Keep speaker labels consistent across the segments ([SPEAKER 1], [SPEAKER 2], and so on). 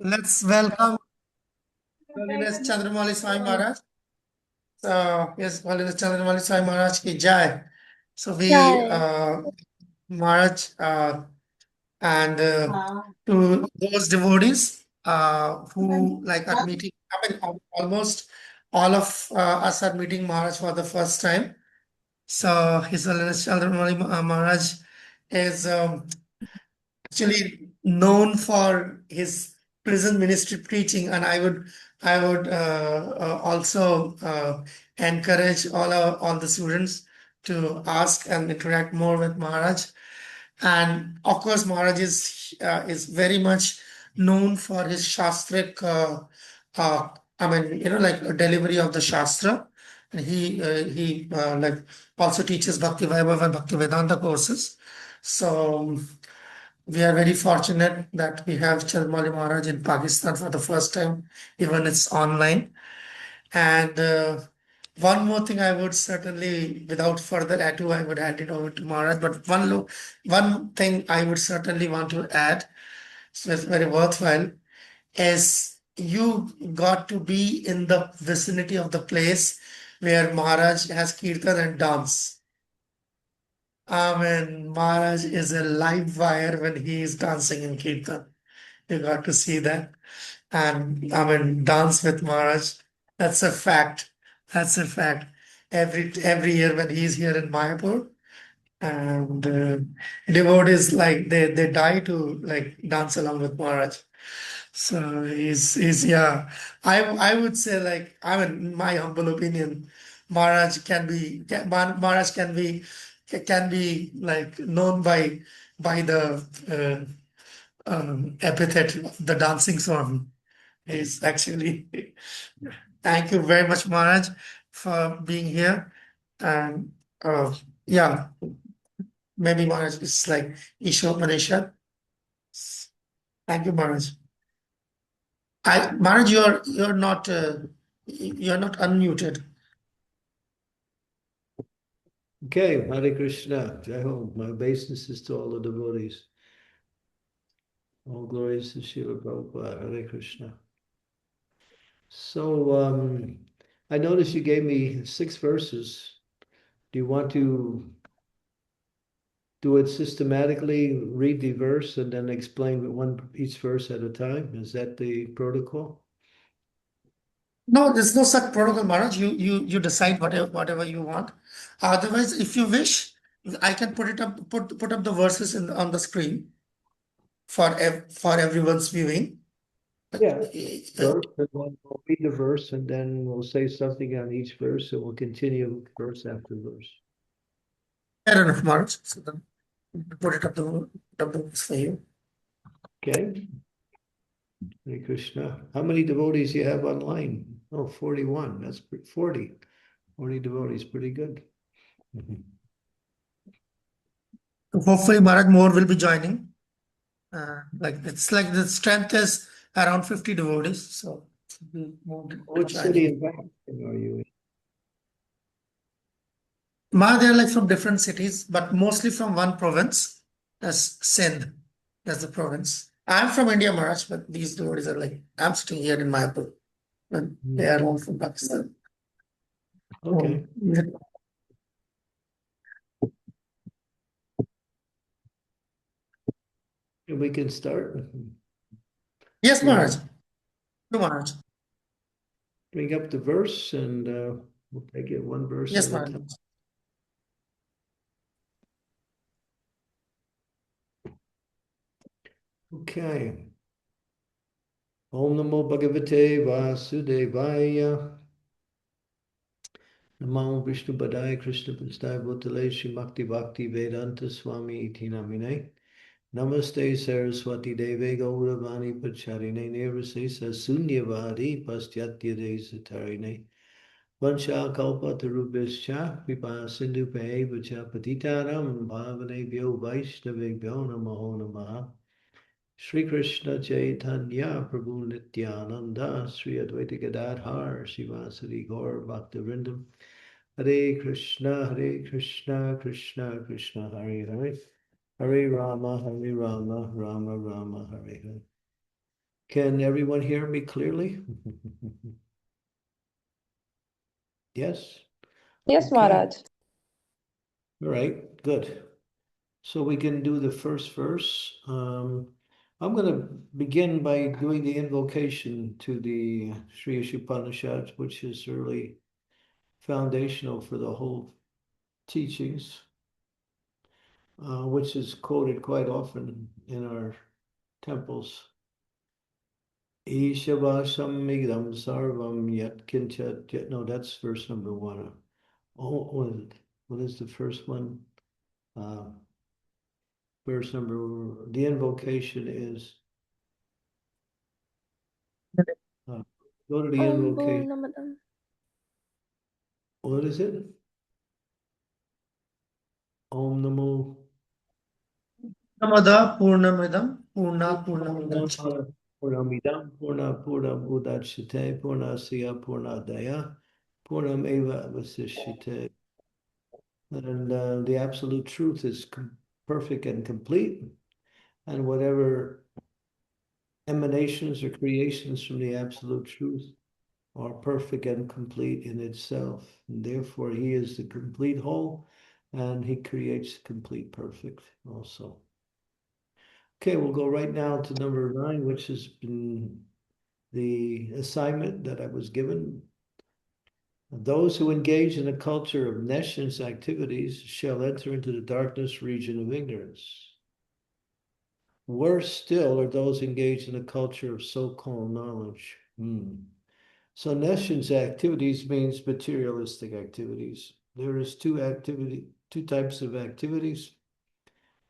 [SPEAKER 1] Let's welcome Holiness Chandramauli Swami Maharaj. So, yes, Holiness Chandramauli Swami Maharaj ki Jai. So,
[SPEAKER 2] Jai.
[SPEAKER 1] Maharaj, and to those devotees who like are meeting, I mean, almost all of us are meeting Maharaj for the first time. So, His Holiness Chandramauli Maharaj is actually known for his prison ministry preaching, and I would also encourage all the students to ask and interact more with Maharaj. And of course, Maharaj is very much known for his shastric, I mean, like a delivery of the shastra. And he like also teaches Bhakti Vaibhav and Bhakti Vedanta courses. So we are very fortunate that we have Chandramauli Maharaj in Pakistan for the first time, even it's online. And one more thing I would certainly, without further ado, I would hand it over to Maharaj. But one thing I would certainly want to add, so it's very worthwhile, is you got to be in the vicinity of the place where Maharaj has kirtan and dance. I mean, Maharaj is a live wire when he is dancing in kirtan. You got to see that. And I mean, dance with Maharaj. That's a fact. That's a fact. Every year when he's here in Mayapur, and devotees like they die to like dance along with Maharaj. So he's yeah. I would say like I mean, in my humble opinion, Maharaj can be like known by the epithet the dancing swan is actually. Thank you very much, Maharaj, for being here. And yeah, maybe Maharaj is like Isopanisad. Thank you, Maharaj. Maharaj, you're not unmuted.
[SPEAKER 3] Okay, Hare Krishna. Jai Ho. My obeisances to all the devotees. All glories to Srila Prabhupada. Hare Krishna. So, I noticed you gave me 6 verses. Do you want to do it systematically, read the verse, and then explain each verse at a time? Is that the protocol?
[SPEAKER 1] No, there's no such protocol, Maharaj. You decide whatever you want. Otherwise, if you wish, I can put up the verses on the screen for everyone's viewing.
[SPEAKER 3] Yeah.
[SPEAKER 1] Uh,
[SPEAKER 3] Verse, and then we'll read the verse, and then we'll say something on each verse, and we'll continue verse after verse.
[SPEAKER 1] Fair enough, Maharaj. So then put it up the verse for you.
[SPEAKER 3] Okay. Hare Krishna. How many devotees you have online? Oh, 41. That's 40. 40 devotees, pretty good.
[SPEAKER 1] Hopefully, Maharaj, more will be joining. Like it's like the strength is around 50 devotees, so more will be
[SPEAKER 3] What city
[SPEAKER 1] joining.
[SPEAKER 3] in Pakistan are you in?
[SPEAKER 1] Maharaj, they're like from different cities, but mostly from one province. That's Sindh. That's the province. I'm from India, Maharaj, but these devotees are like I'm sitting here in Mayapur, and they are all from Pakistan.
[SPEAKER 3] Okay,
[SPEAKER 1] Yeah.
[SPEAKER 3] we can start.
[SPEAKER 1] Yes, Maharaj.
[SPEAKER 3] Bring
[SPEAKER 1] No, Maharaj.
[SPEAKER 3] bring up the verse, and we'll take it one verse
[SPEAKER 1] Yes,
[SPEAKER 3] at a
[SPEAKER 1] Maharaj.
[SPEAKER 3] time. Okay. Om Namo Bhagavate Vasudevaya. Namo Vishnu Padaya Krishna Prasthaya Bhutale Srimakti Bhakti Vedanta Swami Iti Namine. Namaste Saraswati Deve Gauravani Pacharine Nirvasesa Sunyavadi Pastyatya Desatarine. Vansha Kalpa Tarubhischa Vipa Sindhu Vacha Patitaram Bhavanebhyo Vaishnavebhyo Namo Namaha. Sri Krishna Chaitanya Prabhu Nityananda Sri Advaita Gadadhar Srivasadi Gaur Bhaktivinoda Hare Krishna Krishna Krishna Hare Hare Hare Rama Rama Rama Hare Hare. Can everyone hear me clearly? Yes?
[SPEAKER 2] Yes,
[SPEAKER 3] Okay.
[SPEAKER 2] Maharaj.
[SPEAKER 3] All right, good. So we can do the first verse. I'm going to begin by doing the invocation to the Sri Isopanisad, which is really foundational for the whole teachings, which is quoted quite often in our temples. Ishavasam sarvam yat kinchat. No, that's verse number one. Oh, what is the first one? Uh, verse number, the invocation is, uh, go to the
[SPEAKER 2] Om
[SPEAKER 3] invocation.
[SPEAKER 2] Purnamadam.
[SPEAKER 3] What is it? Om Namo.
[SPEAKER 1] Namada Purnamidam Purnat Purnamidam.
[SPEAKER 3] Purnamidam Purna Purnam Udachite Purnasya Purnadaya Purnam Eva Vasishite. And the absolute truth is perfect and complete. And whatever emanations or creations from the absolute truth are perfect and complete in itself. And therefore, he is the complete whole and he creates complete perfect also. Okay, we'll go right now to number 9, which has been the assignment that I was given. Those who engage in a culture of nescience activities shall enter into the darkness region of ignorance. Worse still are those engaged in a culture of so-called knowledge. So nescience activities means materialistic activities. There is two types of activities.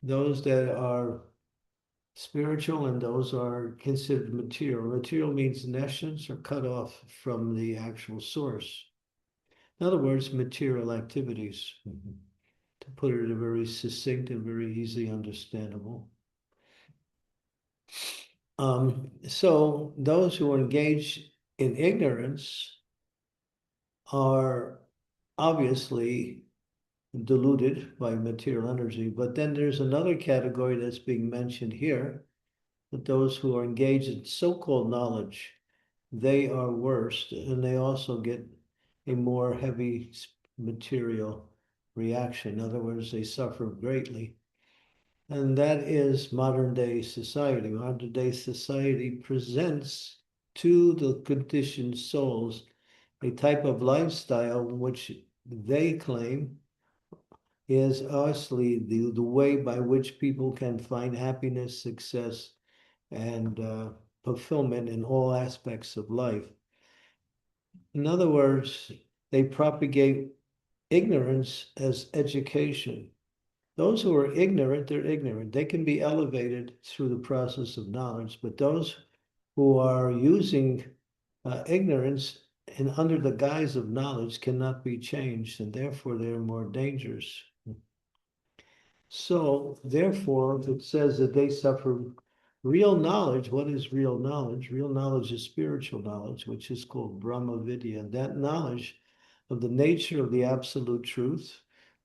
[SPEAKER 3] Those that are spiritual and those are considered material. Material means nescience or cut off from the actual source. In other words, material activities, to put it in a very succinct and very easily understandable. So those who engage in ignorance are obviously diluted by material energy. But then there's another category that's being mentioned here, that those who are engaged in so-called knowledge, they are worse, and they also get a more heavy material reaction. In other words, they suffer greatly. And that is modern day society. Modern day society presents to the conditioned souls a type of lifestyle which they claim is honestly the way by which people can find happiness, success, and fulfillment in all aspects of life. In other words, they propagate ignorance as education. Those who are ignorant, they're ignorant. They can be elevated through the process of knowledge, but those who are using ignorance and under the guise of knowledge cannot be changed, and therefore they're more dangerous. So, therefore, it says that they suffer real knowledge. What is real knowledge? Real knowledge is spiritual knowledge, which is called Brahma Vidya. And that knowledge of the nature of the absolute truth,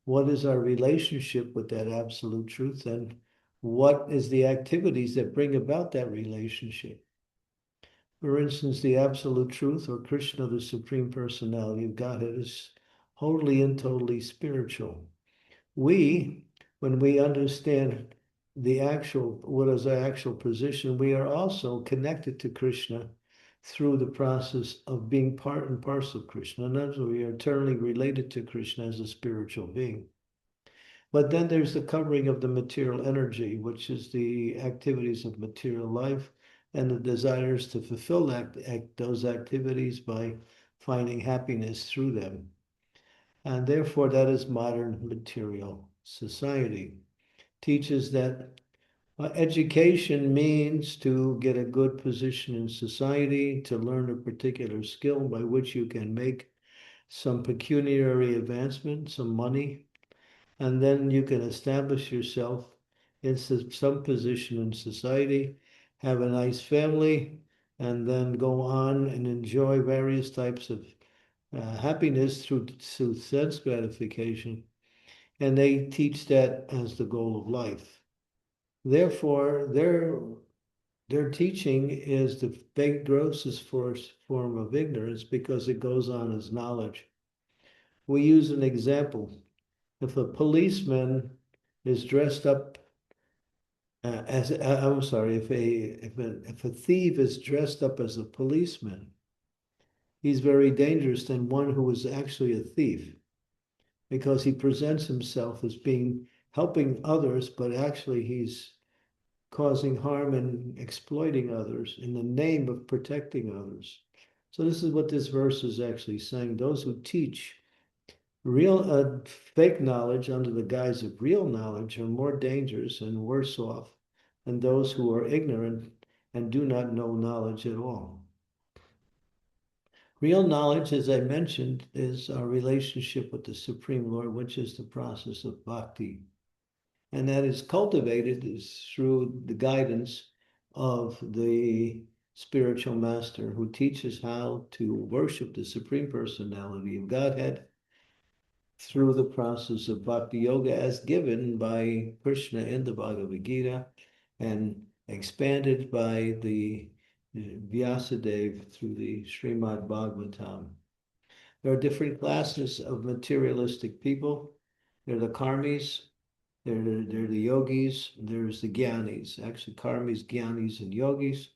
[SPEAKER 3] what is our relationship with that absolute truth, and what is the activities that bring about that relationship. For instance, the absolute truth, or Krishna, the Supreme Personality of Godhead, is wholly and totally spiritual. We, when we understand what is our actual position, we are also connected to Krishna through the process of being part and parcel of Krishna. And as we are eternally related to Krishna as a spiritual being. But then there's the covering of the material energy, which is the activities of material life and the desires to fulfill those activities by finding happiness through them. And therefore, that is modern material society. Teaches that education means to get a good position in society, to learn a particular skill by which you can make some pecuniary advancement, some money, and then you can establish yourself in some position in society, have a nice family, and then go on and enjoy various types of happiness through sense gratification. And they teach that as the goal of life. Therefore, their their teaching is the grossest form of ignorance because it goes on as knowledge. We use an example. If a policeman is dressed up I'm sorry, if a thief is dressed up as a policeman, he's very dangerous than one who is actually a thief because he presents himself as being helping others, but actually he's causing harm and exploiting others in the name of protecting others. So this is what this verse is actually saying. Those who teach real fake knowledge under the guise of real knowledge are more dangerous and worse off than those who are ignorant and do not know knowledge at all. Real knowledge, as I mentioned, is our relationship with the Supreme Lord, which is the process of bhakti. And that is cultivated is through the guidance of the spiritual master who teaches how to worship the Supreme Personality of Godhead through the process of bhakti yoga as given by Krishna in the Bhagavad Gita and expanded by the Vyasadeva through the Srimad Bhagavatam. There are different classes of materialistic people. There are the karmis, there are the yogis, there's the jnanis. Actually, karmis, jnanis, and yogis.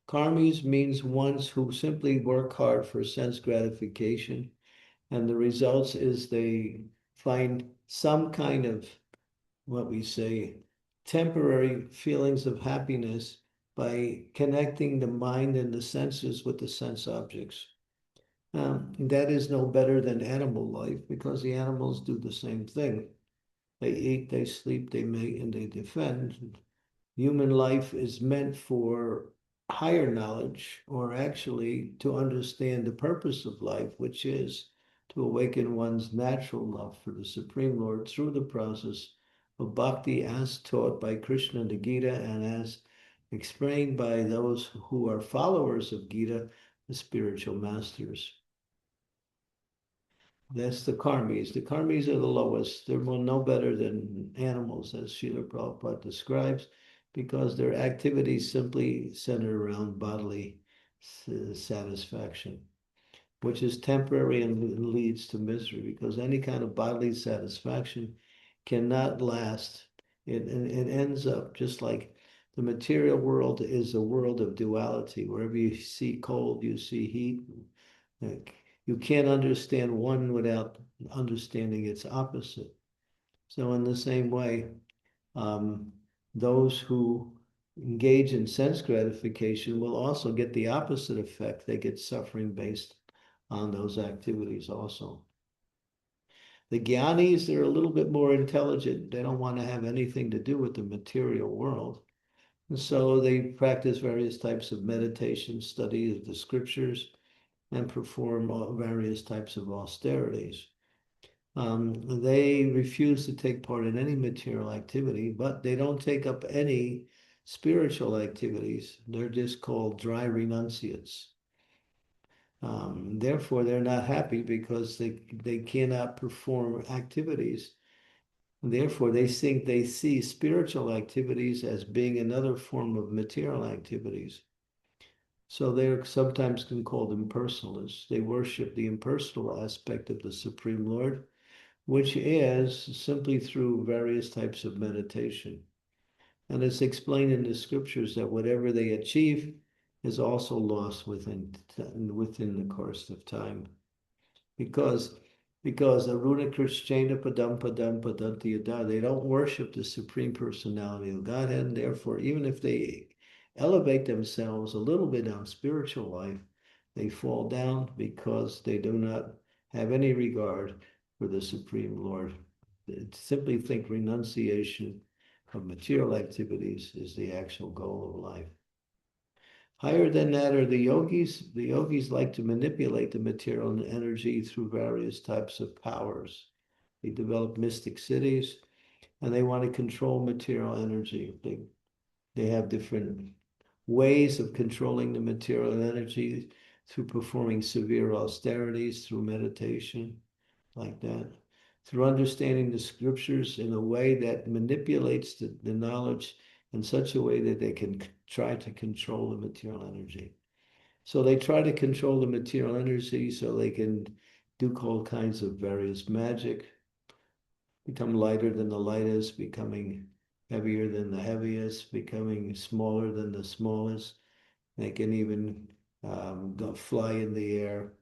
[SPEAKER 3] Karmis means ones who simply work hard for sense gratification, and the results is they find some kind of what we say temporary feelings of happiness by connecting the mind and the senses with the sense objects. That is no better than animal life because the animals do the same thing. They eat, they sleep, they mate, and they defend. Human life is meant for higher knowledge, or actually to understand the purpose of life, which is to awaken one's natural love for the Supreme Lord through the process of bhakti as taught by Krishna in the Gita and as explained by those who are followers of Gita, the spiritual masters. That's the karmis. The karmis are the lowest. They're no better than animals, as Srila Prabhupada describes, because their activities simply center around bodily satisfaction, which is temporary and leads to misery, because any kind of bodily satisfaction cannot last. It ends up just like the material world is a world of duality. Wherever you see cold, you see heat. Like, you can't understand one without understanding its opposite. So, in the same way, um, those who engage in sense gratification will also get the opposite effect. They get suffering based on those activities also. The jnanis, they're a little bit more intelligent. They don't want to have anything to do with the material world. And so they practice various types of meditation, study of the scriptures, and perform various types of austerities. They refuse to take part in any material activity, but they don't take up any spiritual activities. They're just called dry renunciates. Therefore, they're not happy because they cannot perform activities. Therefore, they think they see spiritual activities as being another form of material activities. So they're sometimes can called impersonalists. They worship the impersonal aspect of the Supreme Lord, which is simply through various types of meditation. And it's explained in the scriptures that whatever they achieve is also lost within the course of time. Because Aruna Krishna Padam Padam Padanti Yada, they don't worship the Supreme Personality of Godhead, and therefore, even if they elevate themselves a little bit on spiritual life, they fall down because they do not have any regard for the Supreme Lord. Simply think renunciation of material activities is the actual goal of life. Higher than that are the yogis. The yogis like to manipulate the material energy through various types of powers. They develop mystic cities and they want to control material energy. They have different ways of controlling the material energy through performing severe austerities, through meditation, like that, through understanding the scriptures in a way that manipulates the knowledge in such a way that they can try to control the material energy. So they try to control the material energy so they can do all kinds of various magic, become lighter than the lightest, becoming heavier than the heaviest, becoming smaller than the smallest. They can even go fly in the air.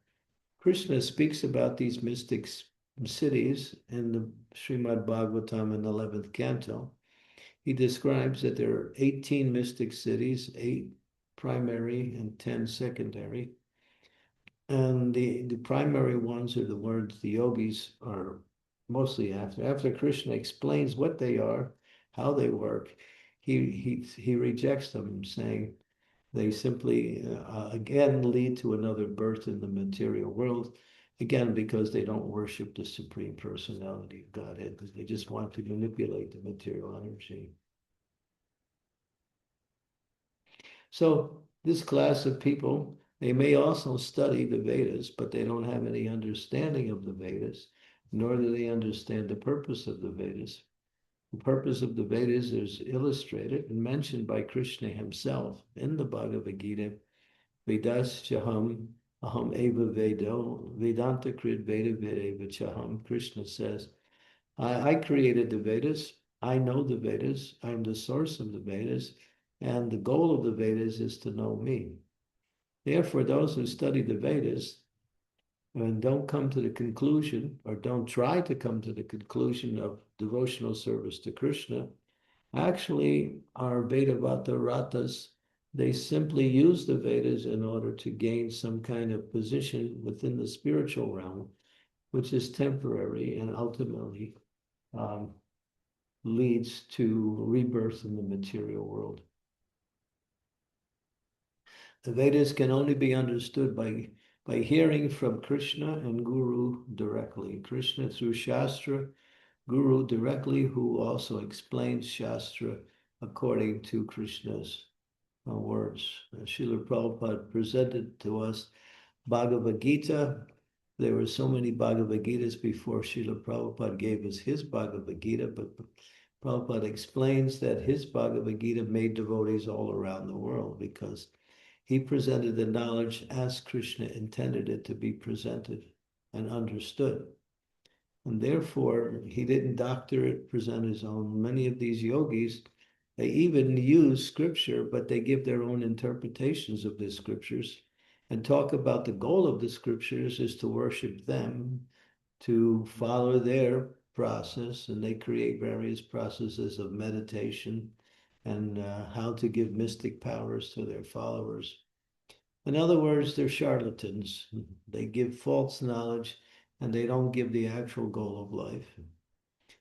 [SPEAKER 3] Krishna speaks about these mystics cities in the Srimad Bhagavatam in the 11th canto. He describes that there are 18 mystic cities, 8 primary and 10 secondary. And the primary ones are the words the yogis are mostly after. After Krishna explains what they are, how they work, he rejects them, saying they simply again lead to another birth in the material world, again because they don't worship the Supreme Personality of Godhead, because they just want to manipulate the material energy. So this class of people, they may also study the Vedas, but they don't have any understanding of the Vedas, nor do they understand the purpose of the Vedas. The purpose of the Vedas is illustrated and mentioned by Krishna himself in the Bhagavad Gita. Vedas chaham aham eva vedo vedanta krid veda vedeva chaham. Krishna says, I created the Vedas. I know the Vedas. I'm the source of the Vedas. And the goal of the Vedas is to know me. Therefore, those who study the Vedas and don't come to the conclusion or don't try to come to the conclusion of devotional service to Krishna actually are Vedavata Ratas. They simply use the Vedas in order to gain some kind of position within the spiritual realm, which is temporary and ultimately um, leads to rebirth in the material world. The Vedas can only be understood by hearing from Krishna and Guru directly. Krishna through Shastra, Guru directly, who also explains Shastra according to Krishna's words. Srila Prabhupada presented to us Bhagavad Gita. There were so many Bhagavad Gitas before Srila Prabhupada gave us his Bhagavad Gita, but Prabhupada explains that his Bhagavad Gita made devotees all around the world because he presented the knowledge as Krishna intended it to be presented and understood. And therefore, he didn't doctor it, present his own. Many of these yogis, they even use scripture, but they give their own interpretations of the scriptures and talk about the goal of the scriptures is to worship them, to follow their process, and they create various processes of meditation and how to give mystic powers to their followers. In other words, they're charlatans. They give false knowledge and they don't give the actual goal of life.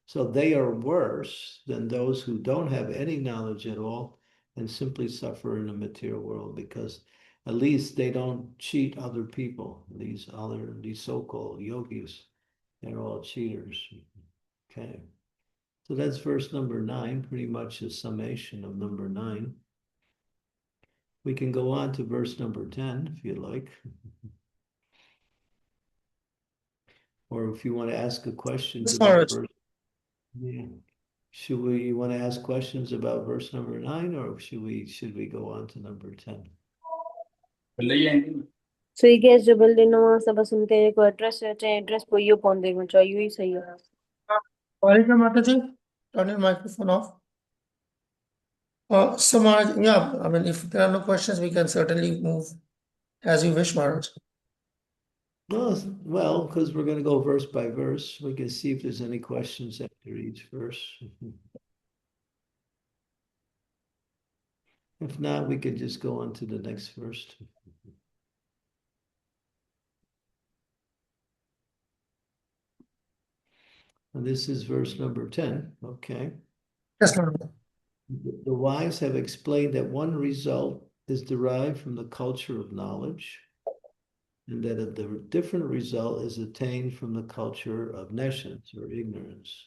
[SPEAKER 3] So they are worse than those who don't have any knowledge at all and simply suffer in the material world because at least they don't cheat other people. These so-called yogis, they're all cheaters. Okay. So that's verse number 9, pretty much a summation of number 9. We can go on to verse number 10 if you like. Or if you want to ask a questions
[SPEAKER 1] Yes,
[SPEAKER 3] about
[SPEAKER 1] Maharaj.
[SPEAKER 3] verse, yeah. Should we want to ask questions about verse number 9 or should we go on to number 10?
[SPEAKER 2] So you guys double the no सब सुन के एक address है चाहे address को यो पौन देगा चाहे यो ही सही है
[SPEAKER 1] Sorry, Mataji, turn your microphone off. So Maharaj, yeah, I mean, if there are no questions, we can certainly move as you wish, Maharaj.
[SPEAKER 3] No, well, because we're going to go verse by verse, we can see if there's any questions after each verse. If not, we could just go on to the next verse. And this is verse number 10. Okay.
[SPEAKER 1] Yes, Maharaj.
[SPEAKER 3] The wise have explained that one result is derived from the culture of knowledge, and that a different result is attained from the culture of nescience or ignorance.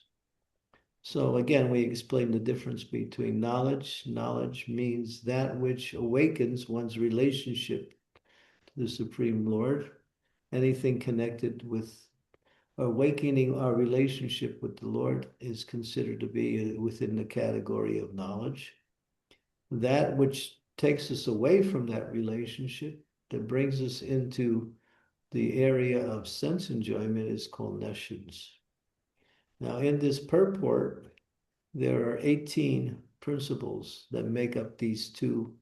[SPEAKER 3] So again, we explain the difference between knowledge. Knowledge means that which awakens one's relationship to the Supreme Lord. Anything connected with awakening our relationship with the Lord is considered to be within the category of knowledge. that which takes us away from that relationship, that brings us into the area of sense enjoyment, is called nescience. Now, in this purport, there are 18 principles that make up these two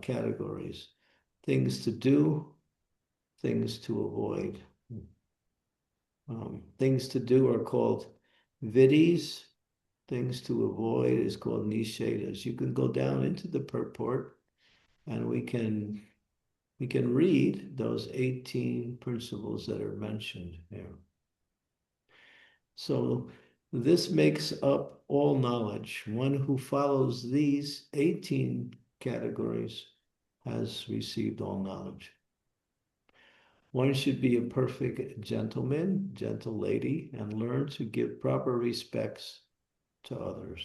[SPEAKER 3] categories: things to do, things to avoid. Things to do are called vidis. Things to avoid is called nishedas. You can go down into the purport, and we can read those 18 principles that are mentioned here. So this makes up all knowledge. One who follows these 18 categories has received all knowledge. One should be a perfect gentleman, gentle lady, and learn to give proper respects to others.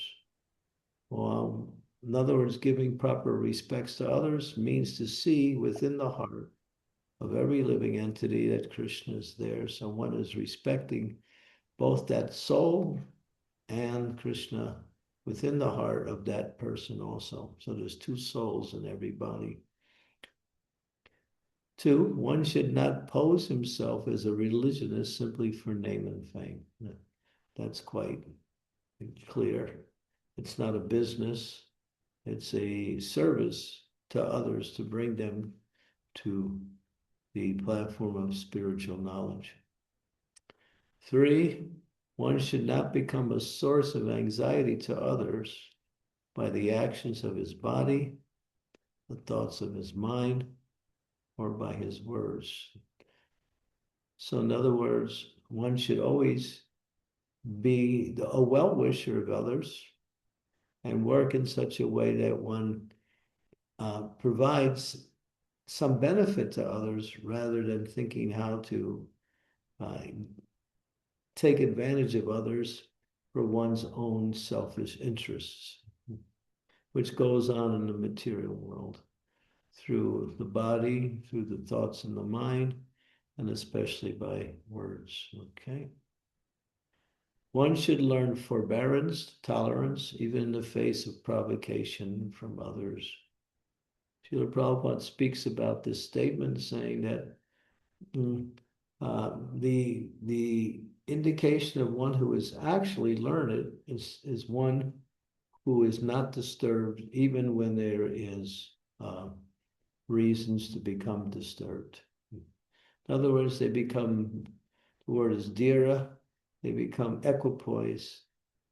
[SPEAKER 3] Well, in other words, giving proper respects to others means to see within the heart of every living entity that Krishna is there. So one is respecting both that soul and Krishna within the heart of that person also. So there's two souls in every body. Two, one should not pose himself as a religionist simply for name and fame. That's quite clear. It's not a business. It's a service to others to bring them to the platform of spiritual knowledge. Three, one should not become a source of anxiety to others by the actions of his body, the thoughts of his mind, or by his words. So in other words, one should always be a well-wisher of others and work in such a way that one provides some benefit to others rather than thinking how to take advantage of others for one's own selfish interests, which goes on in the material world through the body, through the thoughts in the mind, and especially by words. Okay. One should learn forbearance, tolerance, even in the face of provocation from others. Srila Prabhupada speaks about this statement, saying that the indication of one who is actually learned is one who is not disturbed even when there is reasons to become disturbed. In other words, they become, the word is dhira, they become equipoise,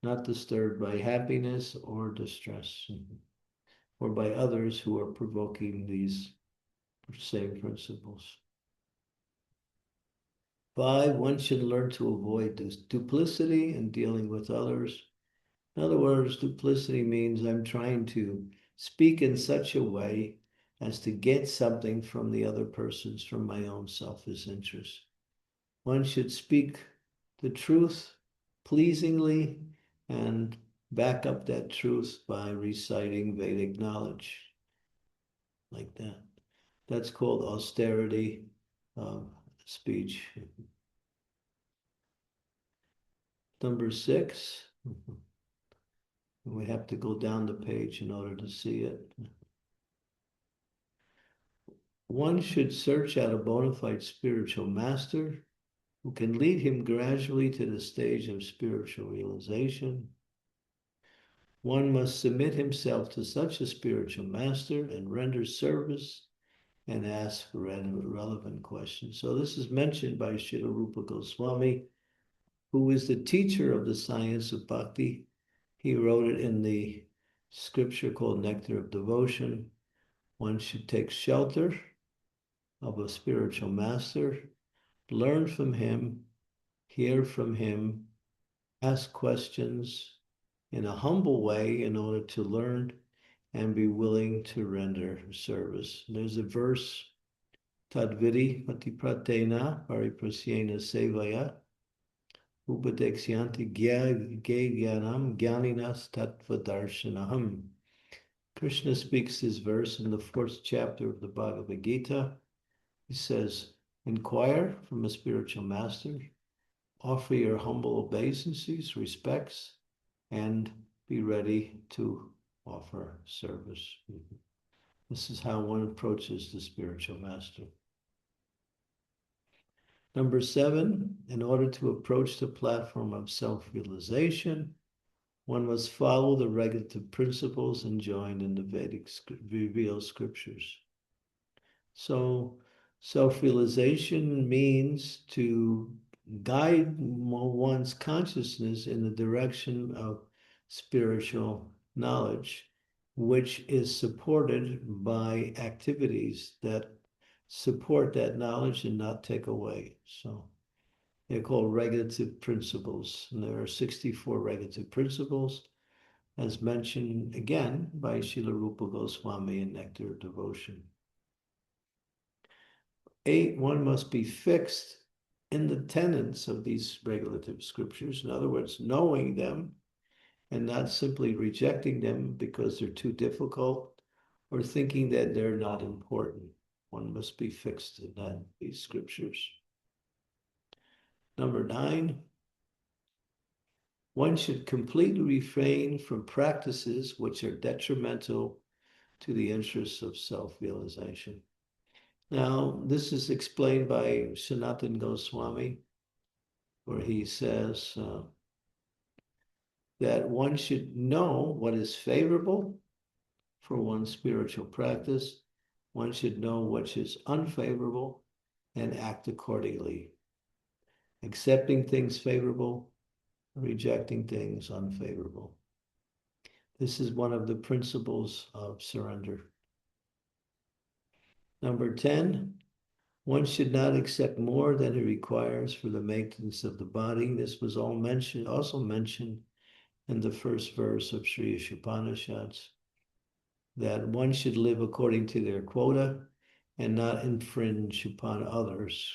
[SPEAKER 3] not disturbed by happiness or distress, or by others who are provoking these same principles. 5, one should learn to avoid duplicity in dealing with others. In other words, duplicity means I'm trying to speak in such a way as to get something from the other persons from my own selfish interest. One should speak the truth pleasingly and back up that truth by reciting Vedic knowledge, like that. That's called austerity of speech. Number 6, we have to go down the page in order to see it. One should search out a bona fide spiritual master who can lead him gradually to the stage of spiritual realization. One must submit himself to such a spiritual master and render service and ask relevant questions. So this is mentioned by Srila Rupa Goswami, who is the teacher of the science of bhakti. He wrote it in the scripture called Nectar of Devotion. One should take shelter of a spiritual master, learn from him, hear from him, ask questions in a humble way in order to learn and be willing to render service. There's a verse, Tadvidi patipratena pariprasyena sevaya upadekshyanti gyanam gyaninas tattvadarshanaham. Krishna speaks this verse in the 4th chapter of the Bhagavad Gita. He says, inquire from a spiritual master, offer your humble obeisances, respects, and be ready to offer service. This is how one approaches the spiritual master. Number 7, in order to approach the platform of self-realization, one must follow the regulative principles enjoined in the Vedic revealed scriptures. So self-realization means to guide one's consciousness in the direction of spiritual knowledge, which is supported by activities that support that knowledge and not take away. So they're called regulative principles. And there are 64 regulative principles, as mentioned again by Srila Rupa Goswami in Nectar of Devotion. 8, one must be fixed in the tenets of these regulative scriptures. In other words, knowing them and not simply rejecting them because they're too difficult or thinking that they're not important. One must be fixed in these scriptures. Number 9, one should completely refrain from practices which are detrimental to the interests of self-realization. Now, this is explained by Sanatana Goswami, where he says that one should know what is favorable for one's spiritual practice. One should know what is unfavorable and act accordingly, accepting things favorable, rejecting things unfavorable. This is one of the principles of surrender. Number 10, one should not accept more than he requires for the maintenance of the body. This was also mentioned in the first verse of Sri Isopanisad, that one should live according to their quota and not infringe upon others.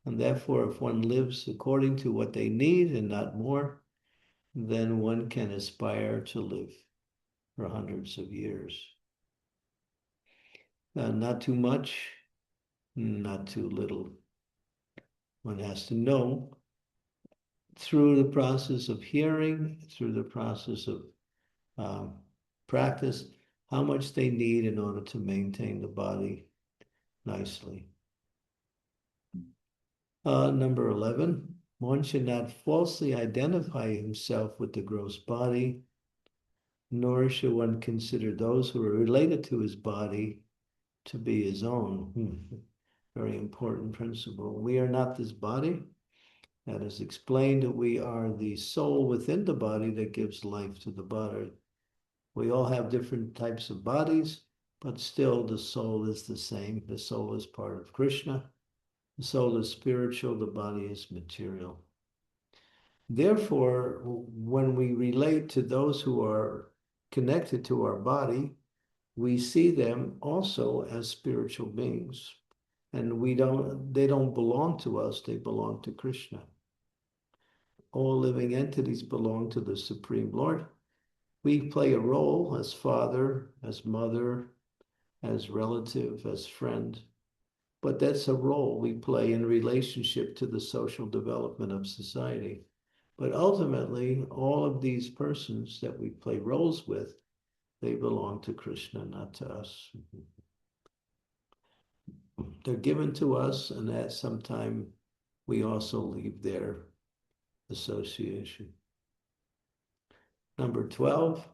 [SPEAKER 3] And therefore, if one lives according to what they need and not more, then one can aspire to live for hundreds of years. Not too much, not too little. One has to know through the process of hearing, through the process of practice, how much they need in order to maintain the body nicely. Number 11, one should not falsely identify himself with the gross body, nor should one consider those who are related to his body to be his own. Very important principle. We are not this body. That is explained that we are the soul within the body that gives life to the body. We all have different types of bodies, but still the soul is the same. The soul is part of Krishna. The soul is spiritual, the body is material. Therefore, when we relate to those who are connected to our body, we see them also as spiritual beings. And they don't belong to us, they belong to Krishna. All living entities belong to the Supreme Lord. We play a role as father, as mother, as relative, as friend. But that's a role we play in relationship to the social development of society. But ultimately, all of these persons that we play roles with, they belong to Krishna, not to us. They're given to us, and at some time, we also leave their association. Number 12,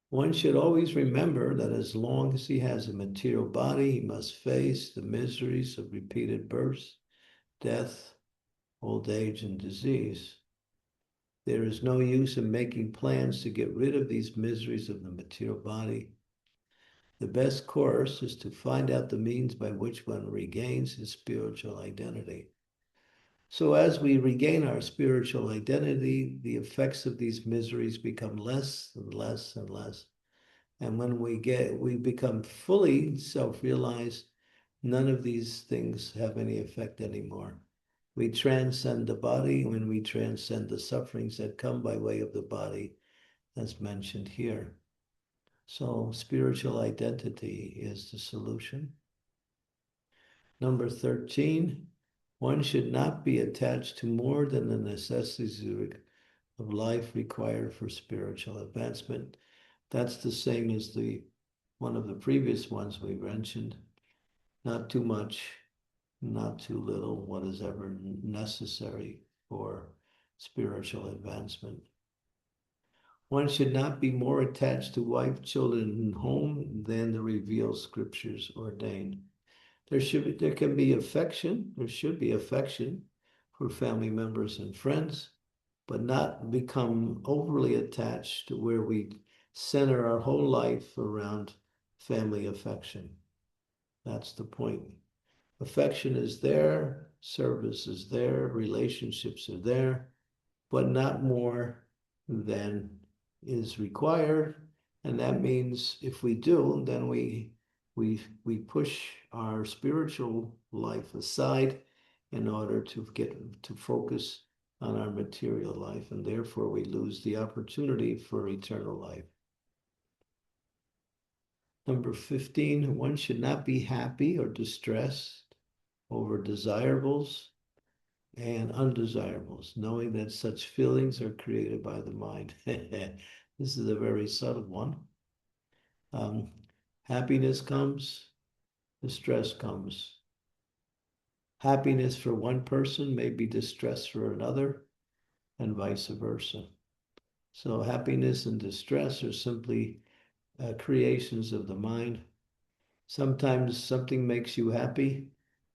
[SPEAKER 3] one should always remember that as long as he has a material body, he must face the miseries of repeated births, death, old age, and disease. There is no use in making plans to get rid of these miseries of the material body. The best course is to find out the means by which one regains his spiritual identity. So as we regain our spiritual identity, the effects of these miseries become less and less and less. And when we become fully self-realized, none of these things have any effect anymore. We transcend the body when we transcend the sufferings that come by way of the body, as mentioned here. So spiritual identity is the solution. Number 13, one should not be attached to more than the necessities of life required for spiritual advancement. That's the same as one of the previous ones we mentioned. Not too much, not too little, what is ever necessary for spiritual advancement. One should not be more attached to wife, children, and home than the revealed scriptures ordain. There can be affection, there should be affection for family members and friends, but not become overly attached to where we center our whole life around family affection. That's the point. Affection is there, service is there, relationships are there, but not more than is required. And that means if we do, then we push our spiritual life aside in order to get to focus on our material life, and therefore we lose the opportunity for eternal life. Number 15, one should not be happy or distressed over desirables and undesirables, knowing that such feelings are created by the mind. This is a very subtle one. Happiness comes, distress comes. Happiness for one person may be distress for another, and vice versa. So happiness and distress are simply creations of the mind. Sometimes something makes you happy,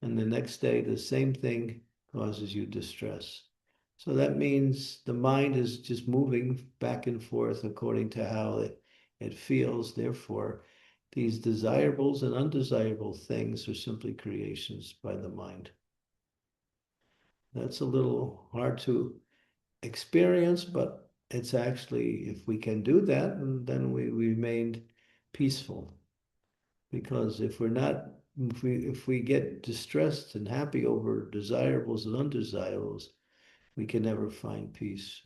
[SPEAKER 3] and the next day the same thing causes you distress. So that means the mind is just moving back and forth according to how it feels. Therefore, these desirables and undesirable things are simply creations by the mind. That's a little hard to experience, but it's actually, if we can do that, then we remain peaceful. Because if we get distressed and happy over desirables and undesirables, we can never find peace.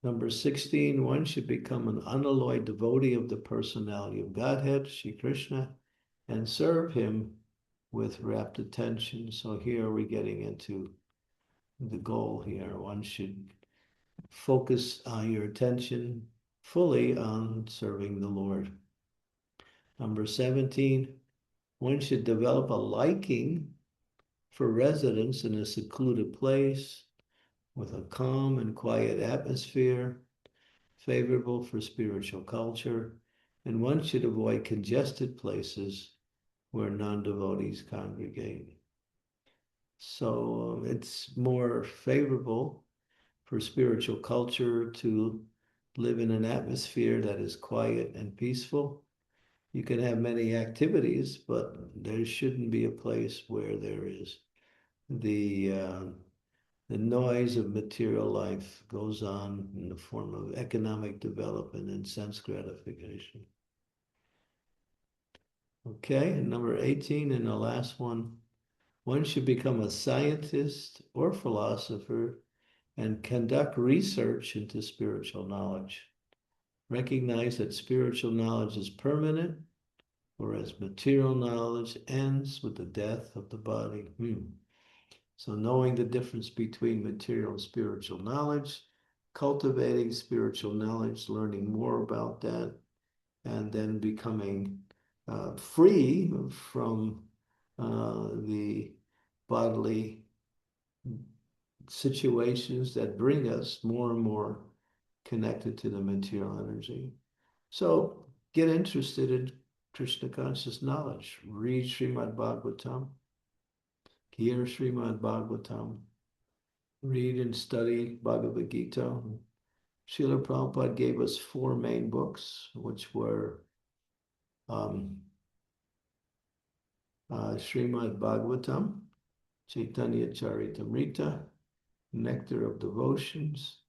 [SPEAKER 3] Number 16, one should become an unalloyed devotee of the personality of Godhead, Shri Krishna, and serve him with rapt attention. So here we're getting into the goal here. One should focus your attention fully on serving the Lord. Number 17, one should develop a liking for residence in a secluded place with a calm and quiet atmosphere, favorable for spiritual culture, and one should avoid congested places where non-devotees congregate. So it's more favorable for spiritual culture to live in an atmosphere that is quiet and peaceful. You can have many activities, but there shouldn't be a place where there is the noise of material life goes on in the form of economic development and sense gratification. Okay, and number 18, and the last one should become a scientist or philosopher and conduct research into spiritual knowledge. Recognize that spiritual knowledge is permanent, whereas material knowledge ends with the death of the body. So knowing the difference between material and spiritual knowledge, cultivating spiritual knowledge, learning more about that, and then becoming free from the bodily situations that bring us more and more connected to the material energy. So get interested in Krishna conscious knowledge. Read Srimad Bhagavatam, hear Srimad Bhagavatam, read and study Bhagavad Gita. Srila Prabhupada gave us 4 main books, which were Srimad Bhagavatam, Chaitanya Charitamrita, Nectar of Devotions,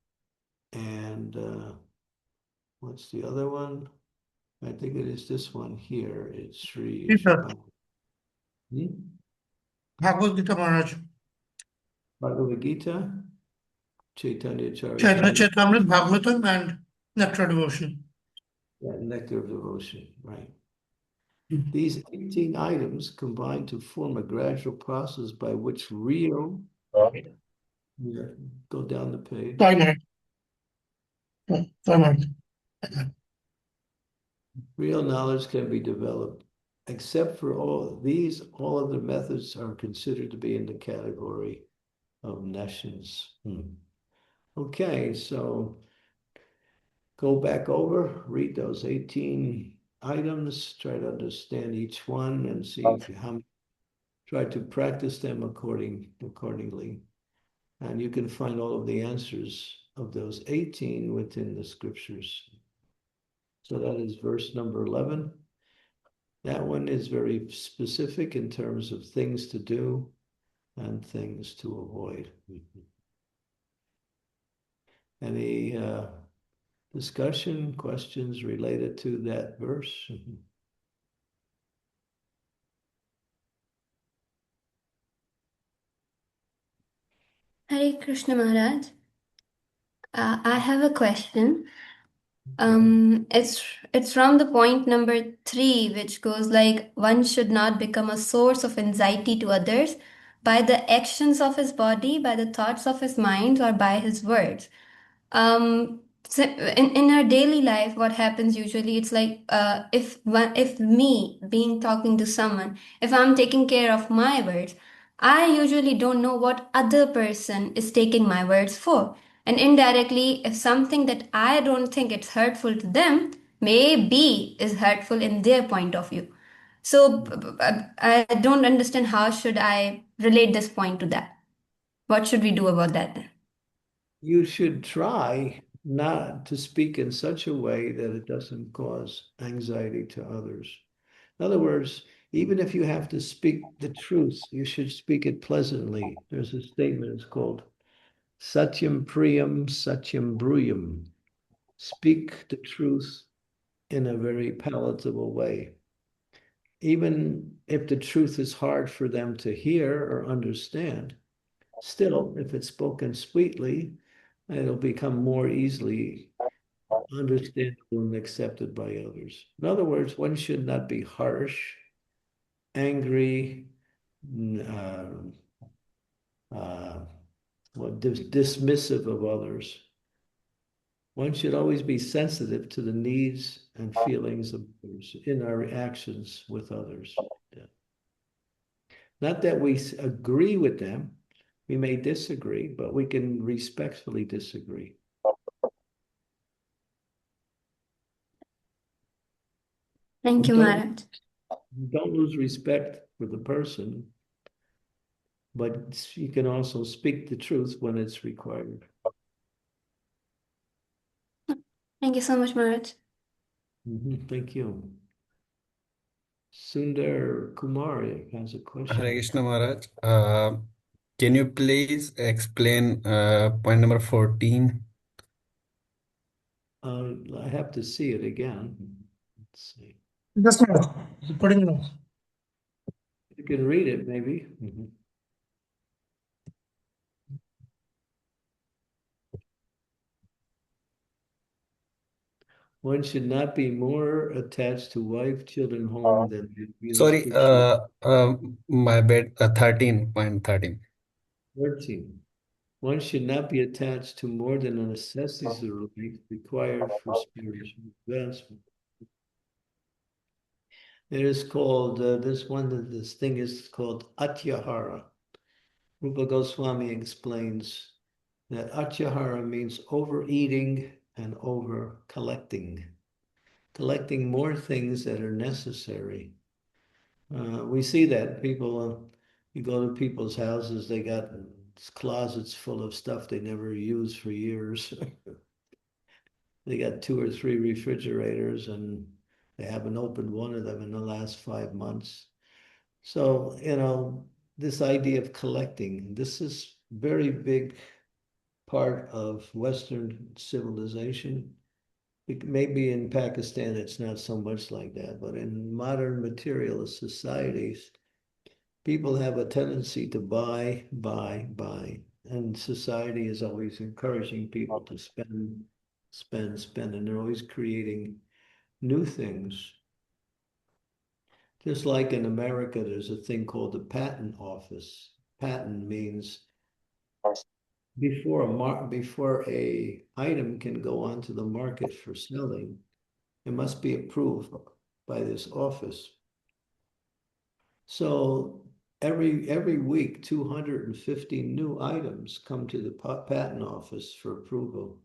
[SPEAKER 3] and what's the other one? I think it is this one here. It's Sri
[SPEAKER 1] Gita, Bhagavad Gita Maharaj.
[SPEAKER 3] Bhagavad Gita, Chaitanya
[SPEAKER 1] Chaitanya
[SPEAKER 3] Charitamrita,
[SPEAKER 1] Charitamrita, Bhagavatam, and Nectar Devotion.
[SPEAKER 3] Nectar of Devotion, right? These 18 items combine to form a gradual process by which real Yeah, go down the page.
[SPEAKER 1] Sorry, Maharaj. Sorry, Maharaj.
[SPEAKER 3] Real knowledge can be developed, except for all these, all other methods are considered to be in the category of nescience. Okay, so go back over, read those 18 items, try to understand each one and see how try to practice them accordingly. And you can find all of the answers of those 18 within the scriptures. So that is verse number 11. That one is very specific in terms of things to do and things to avoid. Any discussion, questions related to that verse?
[SPEAKER 4] Hare Krishna Maharaj. I have a question. It's from the point number 3, which goes like one should not become a source of anxiety to others by the actions of his body, by the thoughts of his mind, or by his words. So in our daily life, what happens usually, it's like if me being talking to someone, if I'm taking care of my words, I usually don't know what other person is taking my words for. And indirectly, if something that I don't think it's hurtful to them, maybe is hurtful in their point of view. So I don't understand how should I relate this point to that. What should we do about that then?
[SPEAKER 3] You should try not to speak in such a way that it doesn't cause anxiety to others. In other words, even if you have to speak the truth, you should speak it pleasantly. There's a statement, it's called Satyam Priyam, Satyam Bruyam. Speak the truth in a very palatable way. Even if the truth is hard for them to hear or understand, still, if it's spoken sweetly, it'll become more easily understandable and accepted by others. In other words, one should not be harsh, angry, uh, uh, dismissive of others. One should always be sensitive to the needs and feelings of others in our actions with others. Yeah. Not that we agree with them, we may disagree, but we can respectfully disagree.
[SPEAKER 4] Thank you,
[SPEAKER 3] Don't,
[SPEAKER 4] Maharaj.
[SPEAKER 3] don't lose respect for the person, but you can also speak the truth when it's required.
[SPEAKER 4] Thank you so much, Maharaj.
[SPEAKER 3] Thank you. Sundar Kumar has a
[SPEAKER 5] Hare
[SPEAKER 3] question.
[SPEAKER 5] Krishna Maharaj. Can you please explain point number 14?
[SPEAKER 3] I have to see it again. Let's see.
[SPEAKER 1] Just now, putting it.
[SPEAKER 3] You can read it, maybe. One should not be more attached to wife, children, home than in
[SPEAKER 5] Sorry,
[SPEAKER 3] scripture.
[SPEAKER 5] my bad. 13.13.
[SPEAKER 3] 13. One should not be attached to more than the necessities of life required for spiritual advancement. It is called, this thing is called Atyahara. Rupa Goswami explains that Atyahara means overeating and over collecting more things that are necessary. We see that people, you go to people's houses, they got closets full of stuff they never use for years. They got 2 or 3 refrigerators and they haven't opened one of them in the last 5 months. So, this idea of collecting, this is very big part of Western civilization. Maybe in Pakistan, it's not so much like that, but in modern materialist societies, people have a tendency to buy, buy, buy. And society is always encouraging people to spend, spend, spend, and they're always creating new things. Just like in America, there's a thing called the patent office. Patent means before a item can go onto the market for selling, it must be approved by this office. So every week, 250 new items come to the patent office for approval.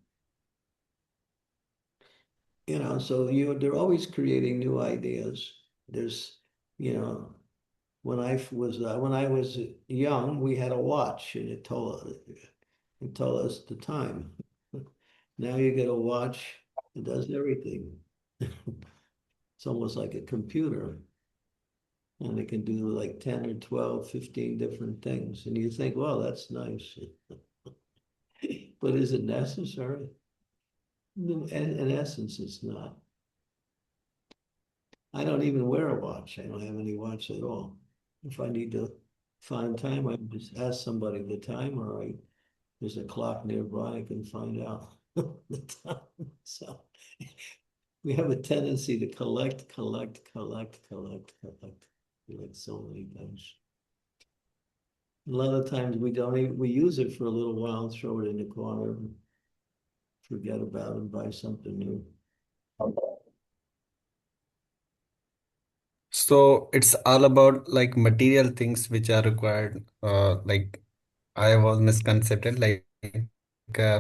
[SPEAKER 3] So they're always creating new ideas. There's, you know, when I was young, we had a watch and it told us the time. Now you get a watch, it does everything. It's almost like a computer. And it can do like 10 or 12, 15 different things. And you think, well, that's nice. But is it necessary? In essence, it's not. I don't even wear a watch. I don't have any watch at all. If I need to find time, I just ask somebody the time, or there's a clock nearby, I can find out the time. So we have a tendency to collect like so many things. A lot of times we use it for a little while, throw it in the corner, and forget about it and buy something new.
[SPEAKER 5] So it's all about like material things which are required. Like I was misconcepted, uh,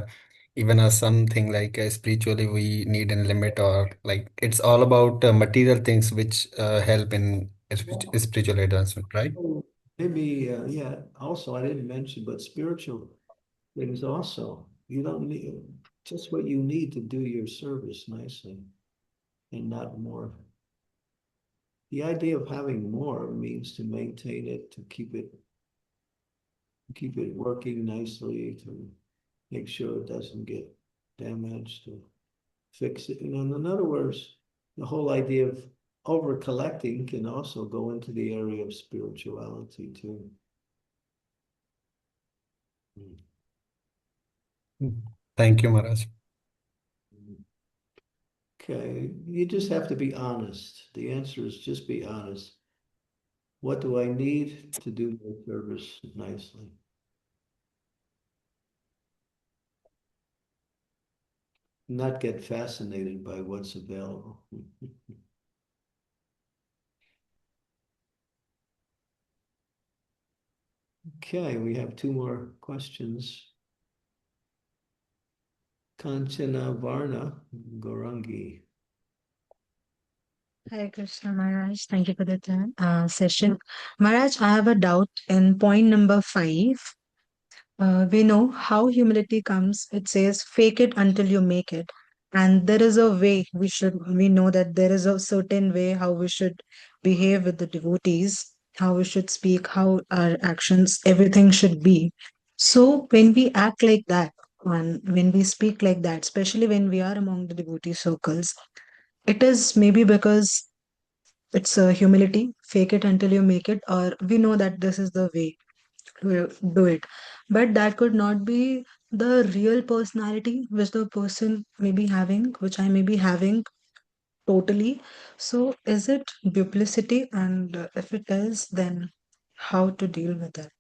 [SPEAKER 5] even something like spiritually we need a limit, or like it's all about material things which help in spiritual advancement, right?
[SPEAKER 3] Oh, maybe, yeah, also I didn't mention, but spiritual things also. You don't need just what you need to do your service nicely and not more. The idea of having more means to maintain it, to keep it working nicely, to make sure it doesn't get damaged, to fix it. In other words, the whole idea of over collecting can also go into the area of spirituality too.
[SPEAKER 5] Thank you, Maharaj.
[SPEAKER 3] Okay, you just have to be honest. The answer is just be honest. What do I need to do my service nicely? Not get fascinated by what's available. Okay, we have two more questions. Kanchana Varna Gorangi.
[SPEAKER 6] Hare Krishna Maharaj, thank you for the session. Maharaj, I have a doubt in point number 5. We know how humility comes. It says, fake it until you make it. And there is a way we know that there is a certain way how we should behave with the devotees, how we should speak, how our actions, everything should be. So when we act like that, and when we speak like that, especially when we are among the devotee circles, it is maybe because it's a humility, fake it until you make it, or we know that this is the way to do it. But that could not be the real personality which the person may be having, which I may be having totally. So is it duplicity? And if it is, then how to deal with it?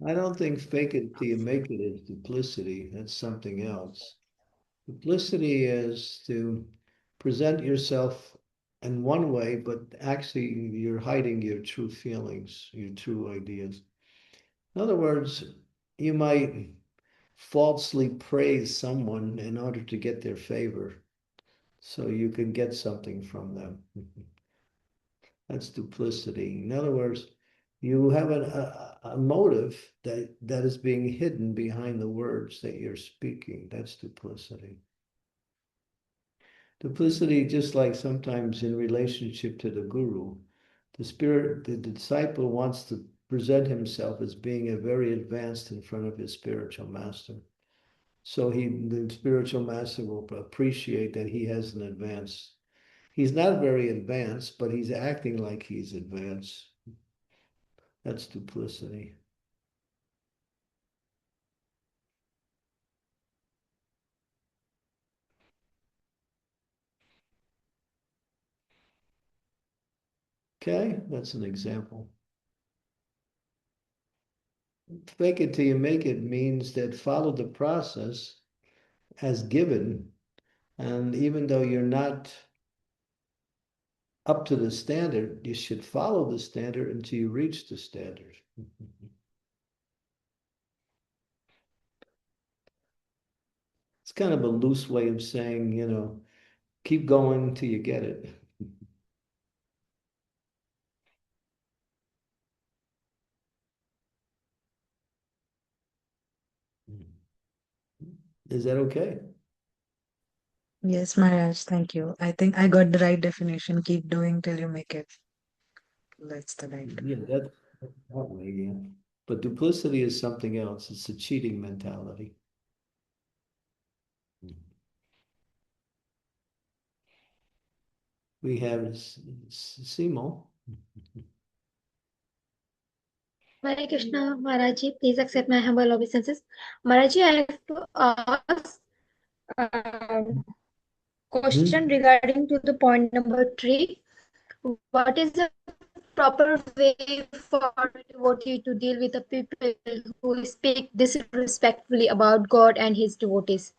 [SPEAKER 3] I don't think fake it till you make it is duplicity. That's something else. Duplicity is to present yourself in one way, but actually you're hiding your true feelings, your true ideas. In other words, you might falsely praise someone in order to get their favor so you can get something from them. That's duplicity. In other words, you have a motive that is being hidden behind the words that you're speaking. That's duplicity. Duplicity, just like sometimes in relationship to the guru, the disciple wants to present himself as being a very advanced in front of his spiritual master. So the spiritual master will appreciate that he has an advance. He's not very advanced, but he's acting like he's advanced. That's duplicity. Okay, that's an example. Fake it till you make it means that follow the process as given. And even though you're not up to the standard, you should follow the standard until you reach the standard. It's kind of a loose way of saying, keep going till you get it. Is that okay?
[SPEAKER 6] Yes, Maharaj, thank you. I think I got the right definition. Keep doing till you make it. That's the right.
[SPEAKER 3] Yeah, that way, yeah. But duplicity is something else. It's a cheating mentality. We have Simo.
[SPEAKER 7] Hare Krishna, Maharaji, please accept my humble obeisances. Maharaji, I have to ask a question regarding to the point number 3. What is the proper way for a devotee to deal with the people who speak disrespectfully about God and his devotees?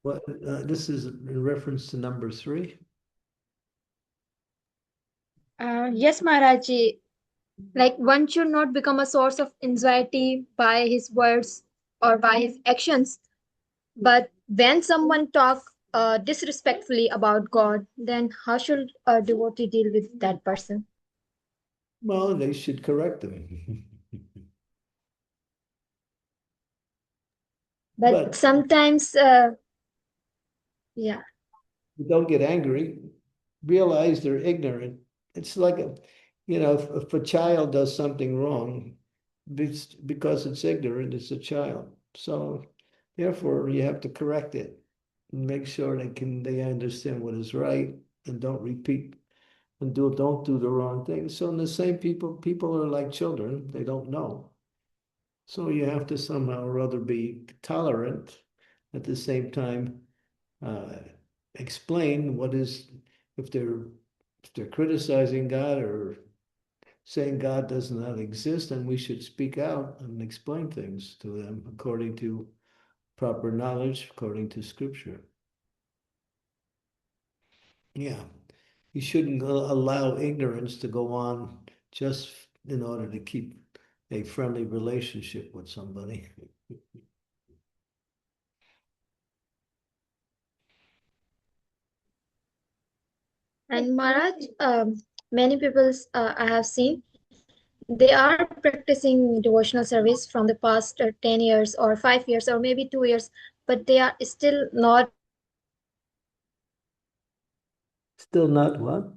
[SPEAKER 3] What this is in reference to number 3.
[SPEAKER 7] Yes, Maharaji. Like one should not become a source of anxiety by his words or by his actions. But when someone talk disrespectfully about God, then how should a devotee deal with that person?
[SPEAKER 3] Well, they should correct them.
[SPEAKER 7] But
[SPEAKER 3] But
[SPEAKER 7] sometimes, yeah,
[SPEAKER 3] don't get angry. Realize they're ignorant. It's like if a child does something wrong, because it's ignorant, it's a child. So therefore, you have to correct it and make sure they understand what is right and don't repeat and don't do the wrong thing. So in the same people are like children; they don't know. So you have to somehow or other be tolerant at the same time. Uh, explain what is if they're criticizing God or saying God does not exist, then we should speak out and explain things to them according to proper knowledge, according to scripture. Yeah, you shouldn't allow ignorance to go on just in order to keep a friendly relationship with somebody.
[SPEAKER 7] and Maharaj, many people I have seen they are practicing devotional service from the past 10 years or 5 years or maybe 2 years, but they are still not
[SPEAKER 3] Still not what?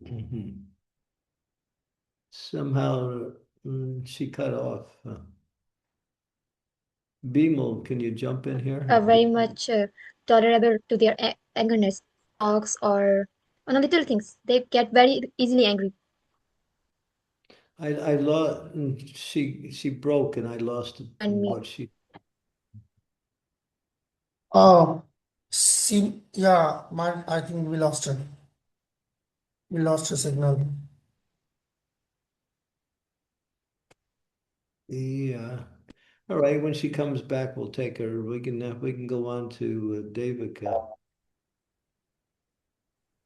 [SPEAKER 3] Mhm. Somehow she cut off. Bimal, can you jump in here?
[SPEAKER 7] very much tolerable to their angerness, talks, or on little things. They get very easily angry.
[SPEAKER 3] I lost. She broke, and I lost
[SPEAKER 7] And me.
[SPEAKER 3] what she.
[SPEAKER 1] Oh, see, yeah, I think we lost it. We lost a signal.
[SPEAKER 3] Yeah. All right. When she comes back, we'll take her. We can go on to Devika.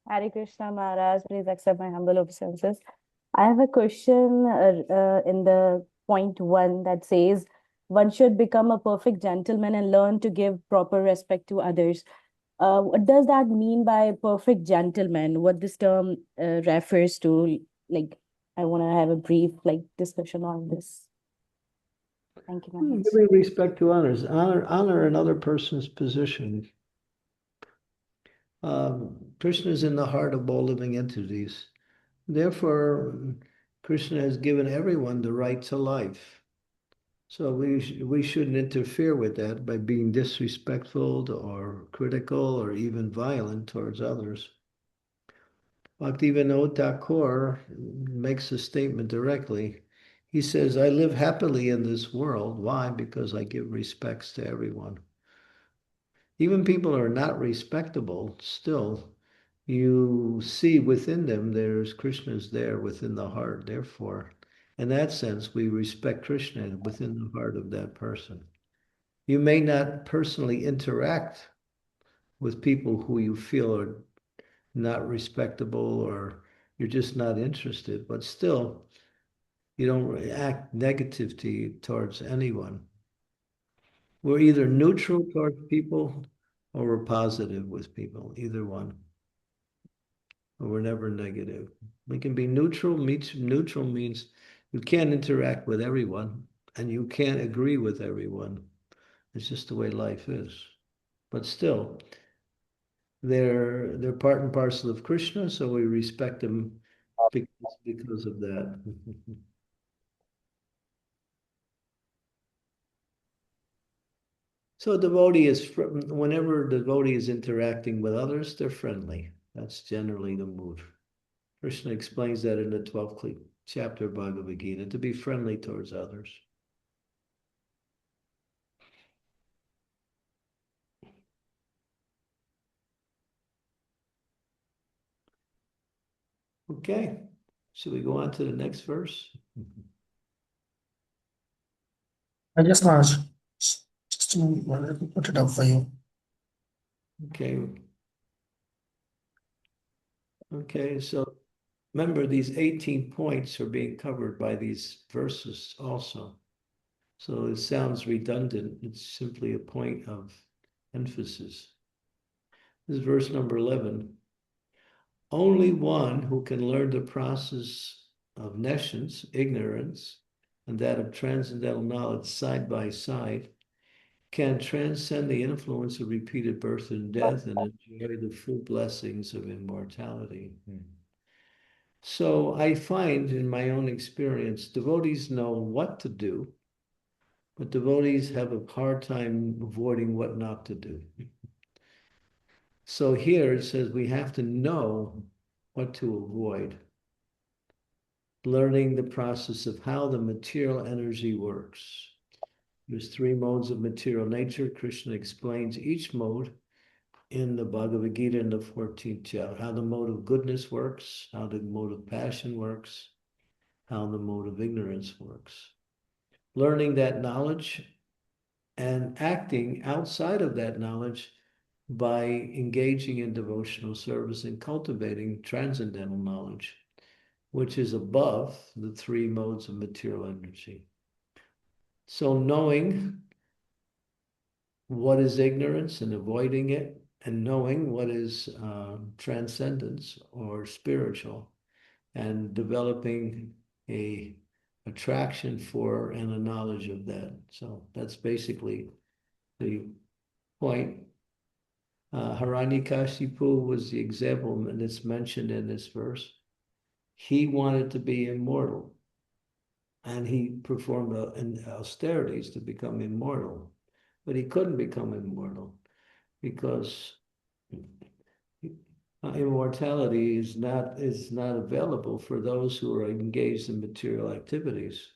[SPEAKER 8] Hare Krishna Maharaj, please accept my humble obeisances. I have a question in the point 1 that says one should become a perfect gentleman and learn to give proper respect to others. What does that mean by perfect gentleman? What this term refers to? Like, I want to have a brief discussion on this. Thank you, Maharaj.
[SPEAKER 3] Giving respect to others, honor another person's position. Krishna is in the heart of all living entities. Therefore, Krishna has given everyone the right to life. So we shouldn't interfere with that by being disrespectful or critical or even violent towards others. Bhaktivinoda Thakur makes a statement directly. He says, I live happily in this world. Why? Because I give respects to everyone. Even people who are not respectable, still, you see within them, there's Krishna's there within the heart. Therefore, in that sense, we respect Krishna within the heart of that person. You may not personally interact with people who you feel are not respectable or you're just not interested, but still, you don't act negativity towards anyone. We're either neutral towards people or we're positive with people, either one. But we're never negative. We can be neutral. Neutral means you can't interact with everyone and you can't agree with everyone. It's just the way life is. But still, they're part and parcel of Krishna, so we respect them because of that. So a devotee is, whenever a devotee is interacting with others, they're friendly. That's generally the mood. Krishna explains that in the 12th chapter of Bhagavad Gita, to be friendly towards others. Okay, should we go on to the next verse?
[SPEAKER 1] Yes, Maharaj. Just a moment, let me put it up for you.
[SPEAKER 3] Okay. Okay, so remember these 18 points are being covered by these verses also. So it sounds redundant. It's simply a point of emphasis. This is verse number 11. Only one who can learn the process of nescience, ignorance, and that of transcendental knowledge side by side can transcend the influence of repeated birth and death and enjoy the full blessings of immortality. So I find in my own experience, devotees know what to do, but devotees have a hard time avoiding what not to do. So here it says we have to know what to avoid, learning the process of how the material energy works. There's 3 modes of material nature. Krishna explains each mode in the Bhagavad Gita in the 14th chapter, how the mode of goodness works, how the mode of passion works, how the mode of ignorance works. Learning that knowledge and acting outside of that knowledge by engaging in devotional service and cultivating transcendental knowledge, which is above the 3 modes of material energy. So knowing what is ignorance and avoiding it, and knowing what is transcendence or spiritual, and developing a attraction for and a knowledge of that. So that's basically the point. Hiranyakashipu was the example, and it's mentioned in this verse. He wanted to be immortal, and he performed austerities to become immortal, but he couldn't become immortal because immortality is not available for those who are engaged in material activities.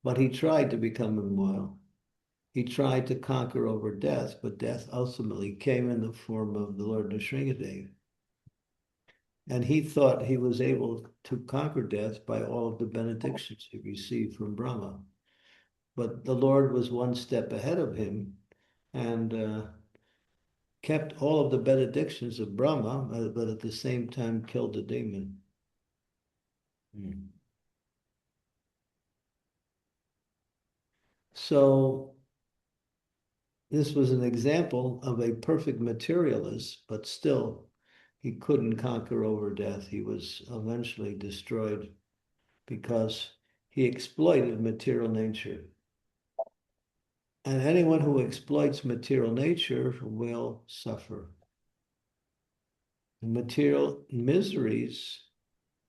[SPEAKER 3] But he tried to become immortal. He tried to conquer over death, but death ultimately came in the form of the Lord Nrsingadev. And he thought he was able to conquer death by all of the benedictions he received from Brahma. But the Lord was one step ahead of him and kept all of the benedictions of Brahma, but at the same time killed the demon. So this was an example of a perfect materialist, but still he couldn't conquer over death. He was eventually destroyed because he exploited material nature. And anyone who exploits material nature will suffer. Material miseries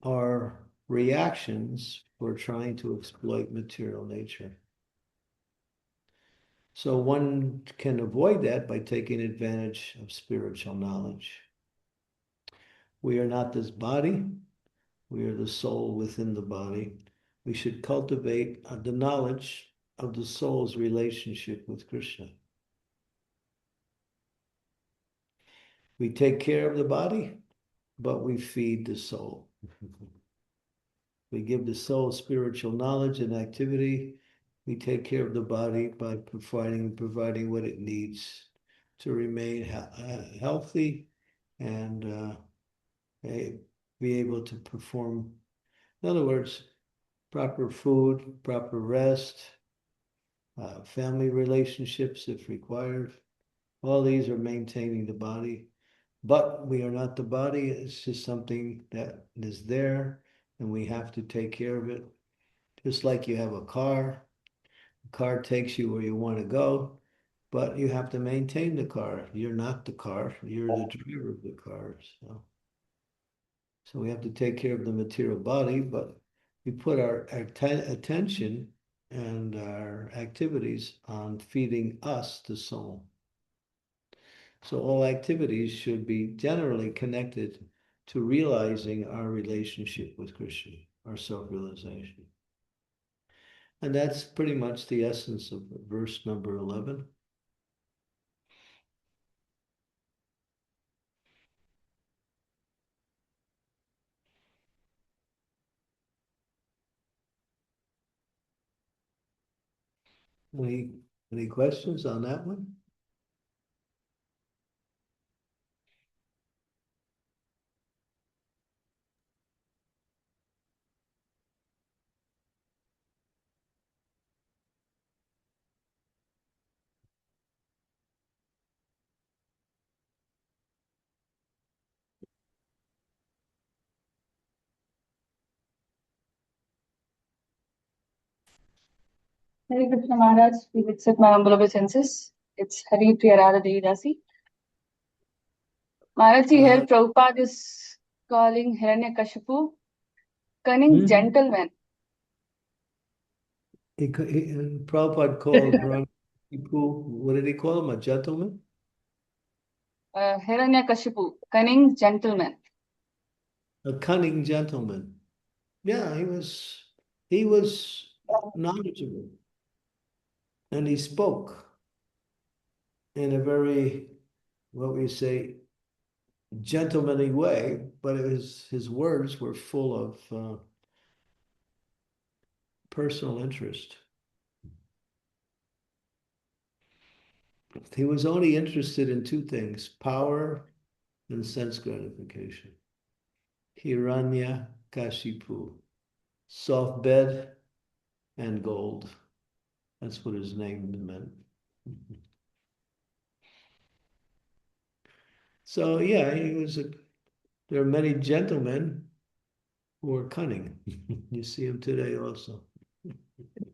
[SPEAKER 3] are reactions for trying to exploit material nature. So one can avoid that by taking advantage of spiritual knowledge. We are not this body. We are the soul within the body. We should cultivate the knowledge of the soul's relationship with Krishna. We take care of the body, but we feed the soul. We give the soul spiritual knowledge and activity. We take care of the body by providing what it needs to remain healthy and be able to perform. In other words, proper food, proper rest, family relationships if required. All these are maintaining the body, but we are not the body. It's just something that is there and we have to take care of it. Just like you have a car, the car takes you where you want to go, but you have to maintain the car. You're not the car, you're the driver of the car. So we have to take care of the material body, but we put our attention and our activities on feeding us, the soul. So all activities should be generally connected to realizing our relationship with Krishna, our self-realization. And that's pretty much the essence of verse number 11. Any questions on that one?
[SPEAKER 9] Hare Krishna Maharaj, please accept my humble obeisances. It's Hari Priyarada Devidasi. Maharaj, here Prabhupada is calling Hiranyakashipu cunning gentleman.
[SPEAKER 3] Prabhupada called Hiranyakashipu, what did he call him, a gentleman?
[SPEAKER 9] Hiranyakashipu, cunning gentleman.
[SPEAKER 3] A cunning gentleman. Yeah, he was knowledgeable. And he spoke in a very, what we say, gentlemanly way, but his words were full of personal interest. He was only interested in two things, power and sense gratification. Hiranya Kashipu, soft bed and gold. That's what his name meant. So yeah, there are many gentlemen who are cunning. You see him today also.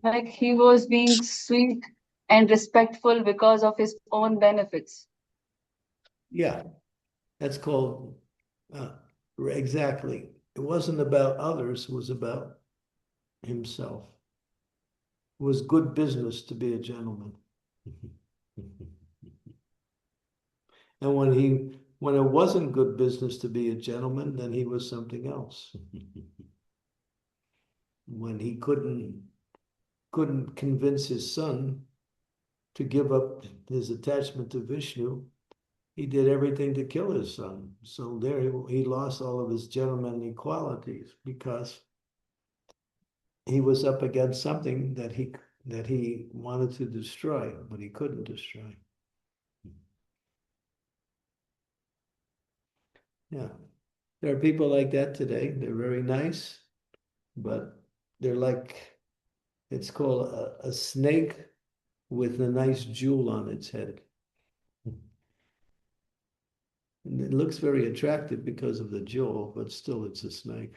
[SPEAKER 9] Like he was being sweet and respectful because of his own benefits.
[SPEAKER 3] Yeah, that's called, exactly. It wasn't about others, it was about himself. It was good business to be a gentleman. And when it wasn't good business to be a gentleman, then he was something else. When he couldn't convince his son to give up his attachment to Vishnu, he did everything to kill his son. So there he lost all of his gentlemanly qualities because he was up against something that he wanted to destroy, but he couldn't destroy. Yeah. There are people like that today. They're very nice, but they're like, it's called a snake with a nice jewel on its head. And it looks very attractive because of the jewel, but still it's a snake.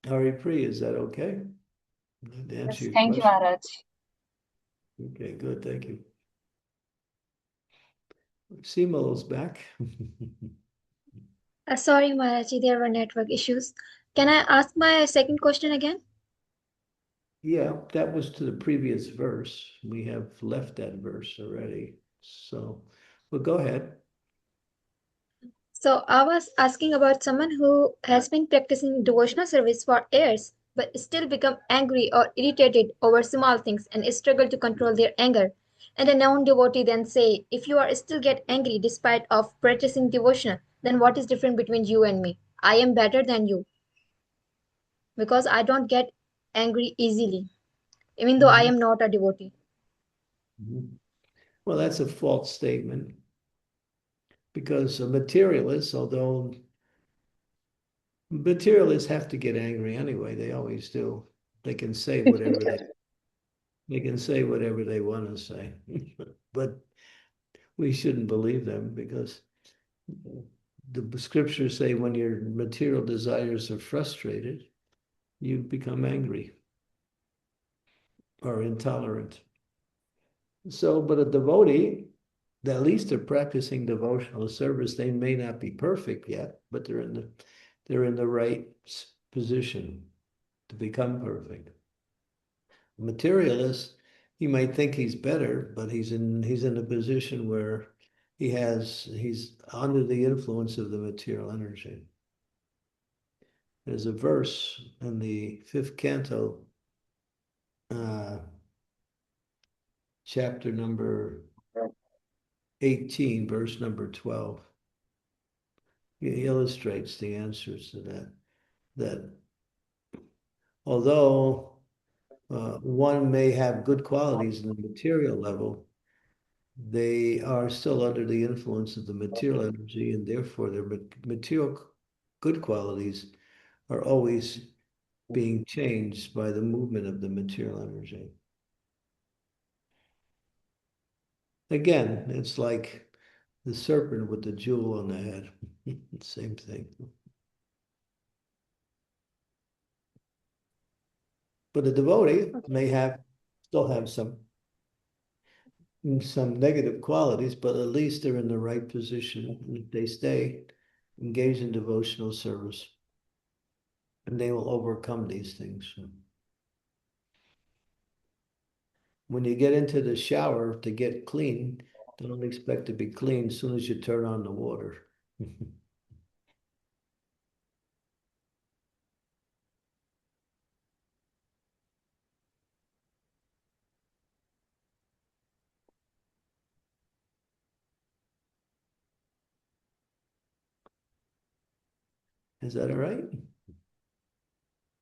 [SPEAKER 3] Hari Priya, is that okay?
[SPEAKER 9] Yes, thank you, Maharaj.
[SPEAKER 3] Okay, good, thank you. Simalo's back.
[SPEAKER 7] Sorry, Maharaji, there were network issues. Can I ask my second question again?
[SPEAKER 3] Yeah, that was to the previous verse. We have left that verse already. So, well, go ahead.
[SPEAKER 7] So I was asking about someone who has been practicing devotional service for years, but still become angry or irritated over small things and struggle to control their anger. And a non-devotee then say, if you are still get angry despite of practicing devotion, then what is different between you and me? I am better than you because I don't get angry easily, even though I am not a devotee.
[SPEAKER 3] Well, that's a false statement because a materialist, although materialists have to get angry anyway, they always do. They can say whatever they can say whatever they want to say, but we shouldn't believe them because the scriptures say when your material desires are frustrated, you become angry or intolerant. So, but a devotee, at least they're practicing devotional service. They may not be perfect yet, but they're in the right position to become perfect. A materialist, he might think he's better, but he's in a position where he's under the influence of the material energy. There's a verse in the 5th canto, chapter number 18, verse number 12. He illustrates the answers to that although one may have good qualities in the material level, they are still under the influence of the material energy, and therefore their material good qualities are always being changed by the movement of the material energy. Again, it's like the serpent with the jewel on the head. Same thing. But a devotee may still have some negative qualities, but at least they're in the right position. And if they stay engaged in devotional service, and they will overcome these things. When you get into the shower to get clean, don't expect to be clean as soon as you turn on the water. Is that all right?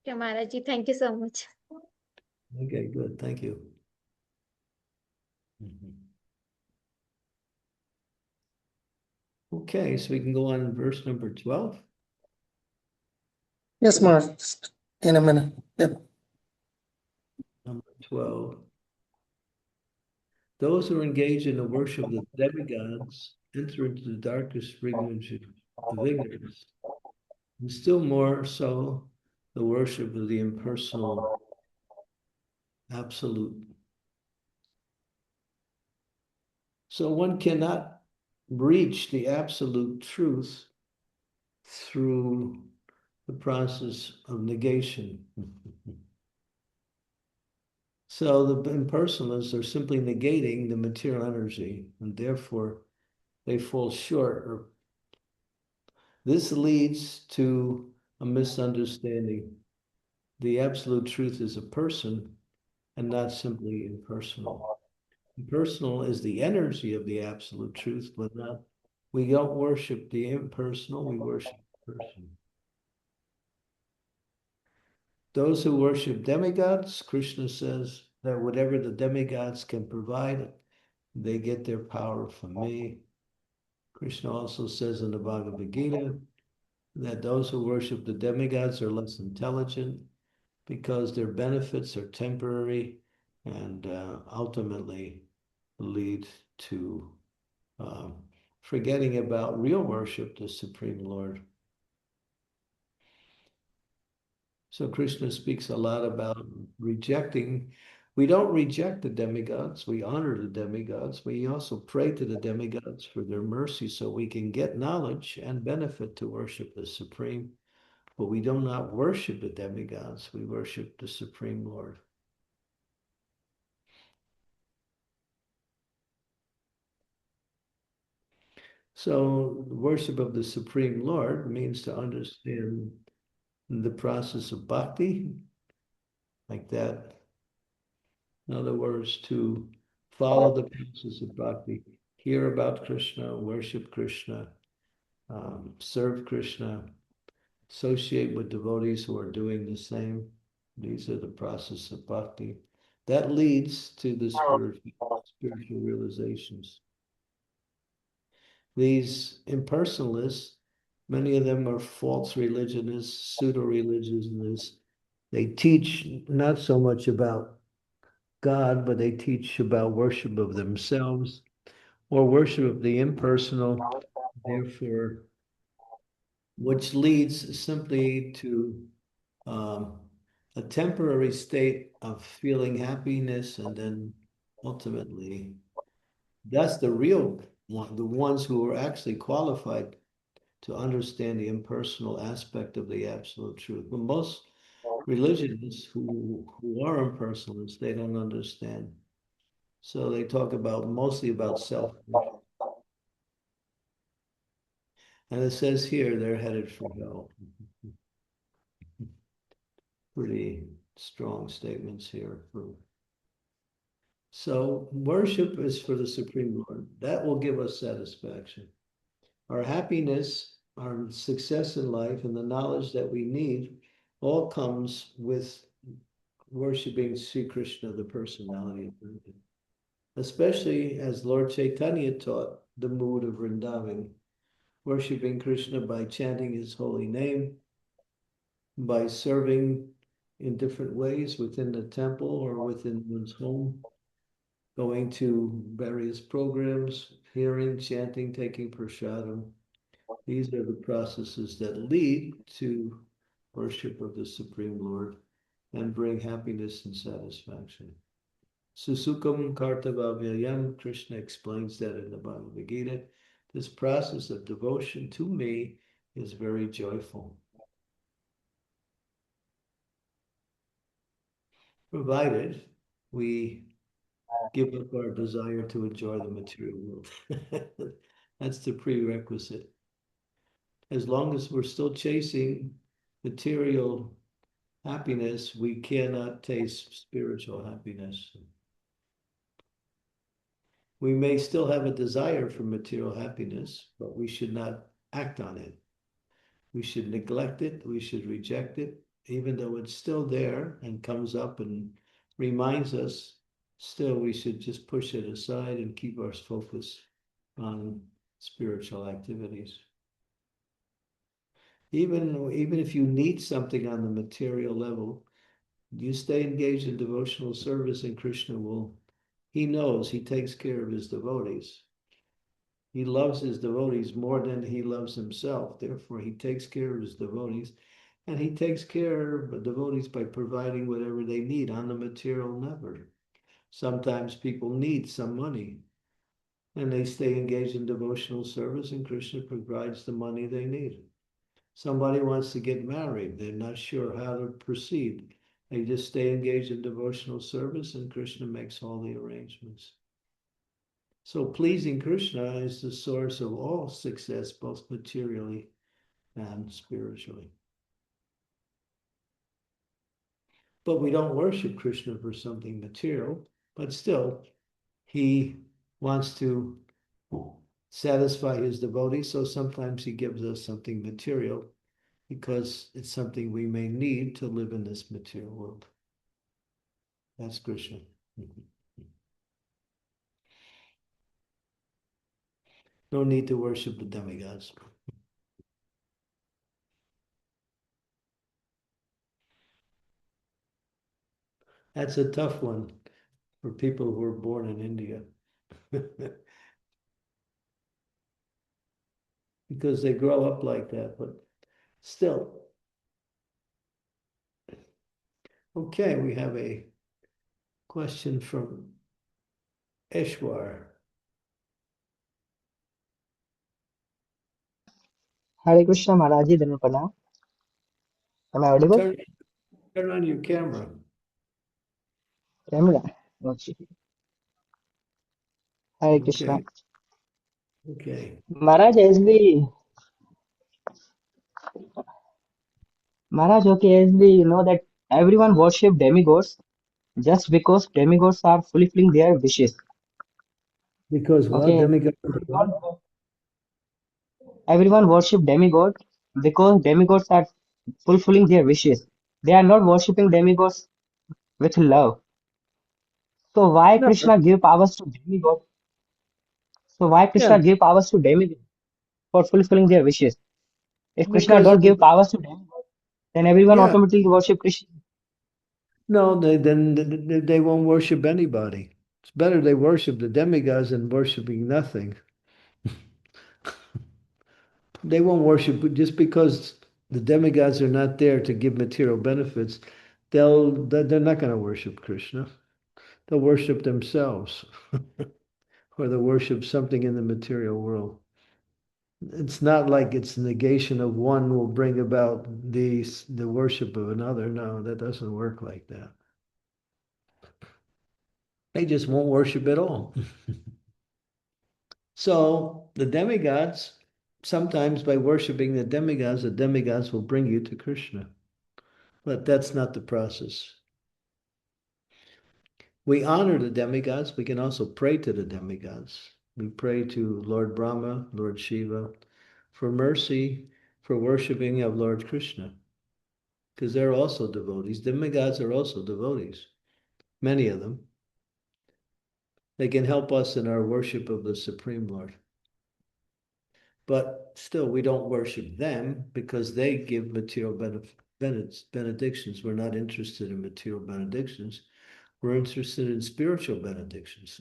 [SPEAKER 7] Yeah, Maharaji, thank you so much.
[SPEAKER 3] Okay, good. Thank you. Mhm. Okay, so we can go on verse number 12.
[SPEAKER 1] Yes, Maharaj. Just in a minute. Yep.
[SPEAKER 3] Number 12. Those who are engaged in the worship of the demigods enter into the darkest regions of ignorance, and still more so the worship of the impersonal absolute. So one cannot reach the absolute truth through the process of negation. So the impersonalists are simply negating the material energy, and therefore they fall short. Or this leads to a misunderstanding. The absolute truth is a person and not simply impersonal. Impersonal is the energy of the absolute truth, but not, we don't worship the impersonal, we worship the person. Those who worship demigods, Krishna says that whatever the demigods can provide, they get their power from me. Krishna also says in the Bhagavad Gita that those who worship the demigods are less intelligent because their benefits are temporary and ultimately lead to forgetting about real worship, the Supreme Lord. So Krishna speaks a lot about rejecting. We don't reject the demigods. We honor the demigods. We also pray to the demigods for their mercy so we can get knowledge and benefit to worship the Supreme. But we do not worship the demigods. We worship the Supreme Lord. So worship of the Supreme Lord means to understand the process of bhakti like that. In other words, to follow the process of bhakti, hear about Krishna, worship Krishna, serve Krishna, associate with devotees who are doing the same. These are the process of bhakti. That leads to the spiritual realizations. These impersonalists, many of them are false religionists, pseudo-religionists. They teach not so much about God, but they teach about worship of themselves or worship of the impersonal, therefore, which leads simply to a temporary state of feeling happiness, and then ultimately, that's the real one, the ones who are actually qualified to understand the impersonal aspect of the absolute truth. But most religions who are impersonalists, they don't understand. So they talk about mostly about self-worship. And it says here they're headed for hell. Pretty strong statements here. So worship is for the Supreme Lord. That will give us satisfaction. Our happiness, our success in life, and the knowledge that we need all comes with worshiping Sri Krishna, the personality of Vrindavan. Especially as Lord Chaitanya taught the mood of Vrindavan, worshiping Krishna by chanting his holy name, by serving in different ways within the temple or within one's home, going to various programs, hearing, chanting, taking prasadam. These are the processes that lead to worship of the Supreme Lord and bring happiness and satisfaction. Susukam Kartavavyayam, Krishna explains that in the Bhagavad Gita. This process of devotion to me is very joyful. Provided we give up our desire to enjoy the material world. That's the prerequisite. As long as we're still chasing material happiness, we cannot taste spiritual happiness. We may still have a desire for material happiness, but we should not act on it. We should neglect it. We should reject it, even though it's still there and comes up and reminds us. Still, we should just push it aside and keep our focus on spiritual activities. Even if you need something on the material level, you stay engaged in devotional service, and Krishna will, he knows, he takes care of his devotees. He loves his devotees more than he loves himself. Therefore, he takes care of his devotees, and he takes care of the devotees by providing whatever they need on the material level. Sometimes people need some money, and they stay engaged in devotional service, and Krishna provides the money they need. Somebody wants to get married. They're not sure how to proceed. They just stay engaged in devotional service, and Krishna makes all the arrangements. So pleasing Krishna is the source of all success, both materially and spiritually. But we don't worship Krishna for something material, but still, he wants to satisfy his devotees, so sometimes he gives us something material because it's something we may need to live in this material world. That's Krishna. No need to worship the demigods. That's a tough one for people who are born in India. Because they grow up like that, but still. Okay, we have a question from Eshwar.
[SPEAKER 10] Hare Krishna Maharaj Ji, Dhanur Pranam. Am I audible?
[SPEAKER 3] Turn on your camera.
[SPEAKER 10] Camera. Okay. Hare Krishna.
[SPEAKER 3] Okay.
[SPEAKER 10] Maharaj, Maharaj, okay, as we know that everyone worship demigods just because demigods are fulfilling their wishes.
[SPEAKER 3] Because what?
[SPEAKER 10] Okay,
[SPEAKER 3] Demigod?
[SPEAKER 10] everyone, everyone worship demigods because demigods are fulfilling their wishes. They are not worshipping demigods with love. So why
[SPEAKER 3] No.
[SPEAKER 10] Krishna give powers to demigod? So why
[SPEAKER 3] Yeah,
[SPEAKER 10] Krishna give powers to demigod for fulfilling their wishes? If Krishna
[SPEAKER 3] because
[SPEAKER 10] don't
[SPEAKER 3] of
[SPEAKER 10] give powers to demigod, then everyone
[SPEAKER 3] yeah.
[SPEAKER 10] automatically worship Krishna.
[SPEAKER 3] No, they won't worship anybody. It's better they worship the demigods than worshiping nothing. They won't worship just because the demigods are not there to give material benefits. They're not going to worship Krishna. They'll worship themselves, or they'll worship something in the material world. It's not like it's negation of one will bring about the worship of another. No, that doesn't work like that. They just won't worship at all. So the demigods, sometimes by worshiping the demigods will bring you to Krishna. But that's not the process. We honor the demigods. We can also pray to the demigods. We pray to Lord Brahma, Lord Shiva, for mercy, for worshiping of Lord Krishna, because they're also devotees. Demigods are also devotees, many of them. They can help us in our worship of the Supreme Lord. But still, we don't worship them because they give material benedictions. We're not interested in material benedictions. We're interested in spiritual benedictions,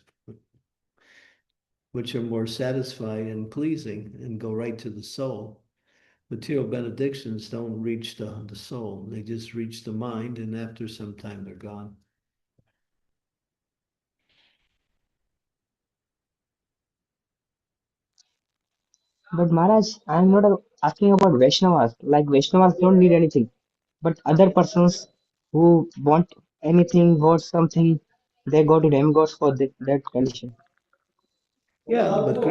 [SPEAKER 3] which are more satisfying and pleasing and go right to the soul. Material benedictions don't reach the soul, they just reach the mind, and after some time they're gone.
[SPEAKER 10] But Maharaj, I'm not asking about Vaishnavas. Like Vaishnavas don't need anything. But other persons who want anything, want something, they go to demigods for that condition.
[SPEAKER 3] Yeah, but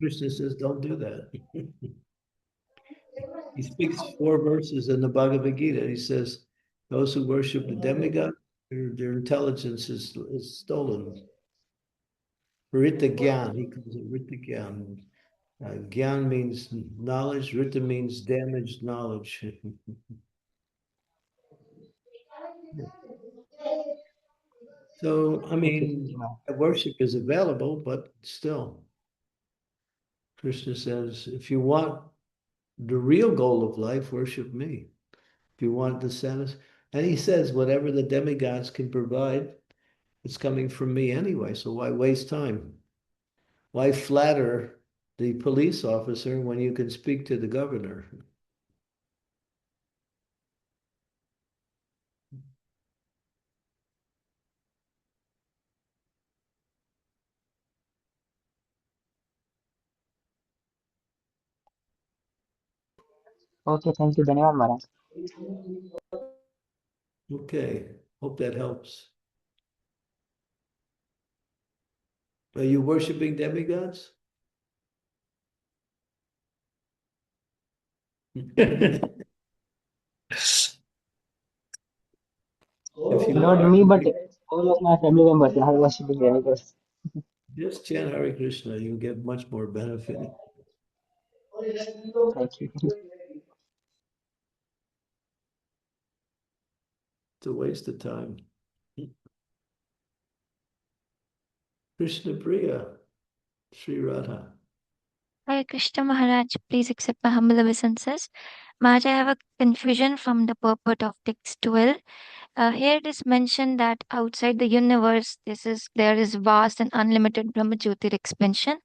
[SPEAKER 3] Krishna says don't do that. He speaks 4 verses in the Bhagavad Gita. He says, those who worship the demigod, their intelligence is stolen. Rita Gyan, he calls it Rita Gyan. Gyan means knowledge, Rita means damaged knowledge. So, I
[SPEAKER 10] Okay, thank you,
[SPEAKER 3] mean,
[SPEAKER 10] Maharaj.
[SPEAKER 3] worship is available, but still, Krishna says, if you want the real goal of life, worship me. If you want the sadness, and he says, whatever the demigods can provide, it's coming from me anyway. So why waste time? Why flatter the police officer when you can speak to the governor?
[SPEAKER 10] Okay, thank you, Dhanyavad Maharaj.
[SPEAKER 3] Okay, hope that helps. Are you worshiping demigods? If you
[SPEAKER 10] Not
[SPEAKER 3] are,
[SPEAKER 10] me, but all of my family members are worshipping demigods.
[SPEAKER 3] just chant Hare Krishna, you'll get much more benefit.
[SPEAKER 10] Thank you.
[SPEAKER 3] It's a waste of time. Krishna Priya, Sri Radha.
[SPEAKER 11] Hare Krishna Maharaj, please accept my humble obeisances. Maharaj, I have a confusion from the purport of text 12. Here it is mentioned that outside the universe, there is vast and unlimited Brahmajyotir expansion,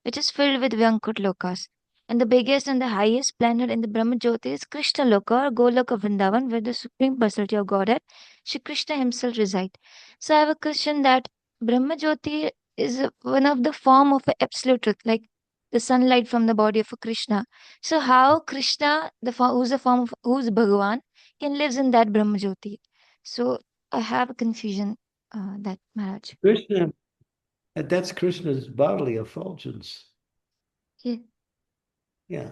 [SPEAKER 11] which is filled with Vyankud lokas. And the biggest and the highest planet in the Brahmajyoti is Krishna Loka or Goloka Vrindavan, where the Supreme Personality of Godhead, Shri Krishna himself resides. So I have a question that Brahmajyoti is one of the form of a absolute truth, like the sunlight from the body of a Krishna. So how Krishna, who's the form of who's Bhagavan, can lives in that Brahmajyoti? So I have a confusion that Maharaj.
[SPEAKER 3] Krishna, that's Krishna's bodily effulgence.
[SPEAKER 11] Yeah.
[SPEAKER 3] Yeah.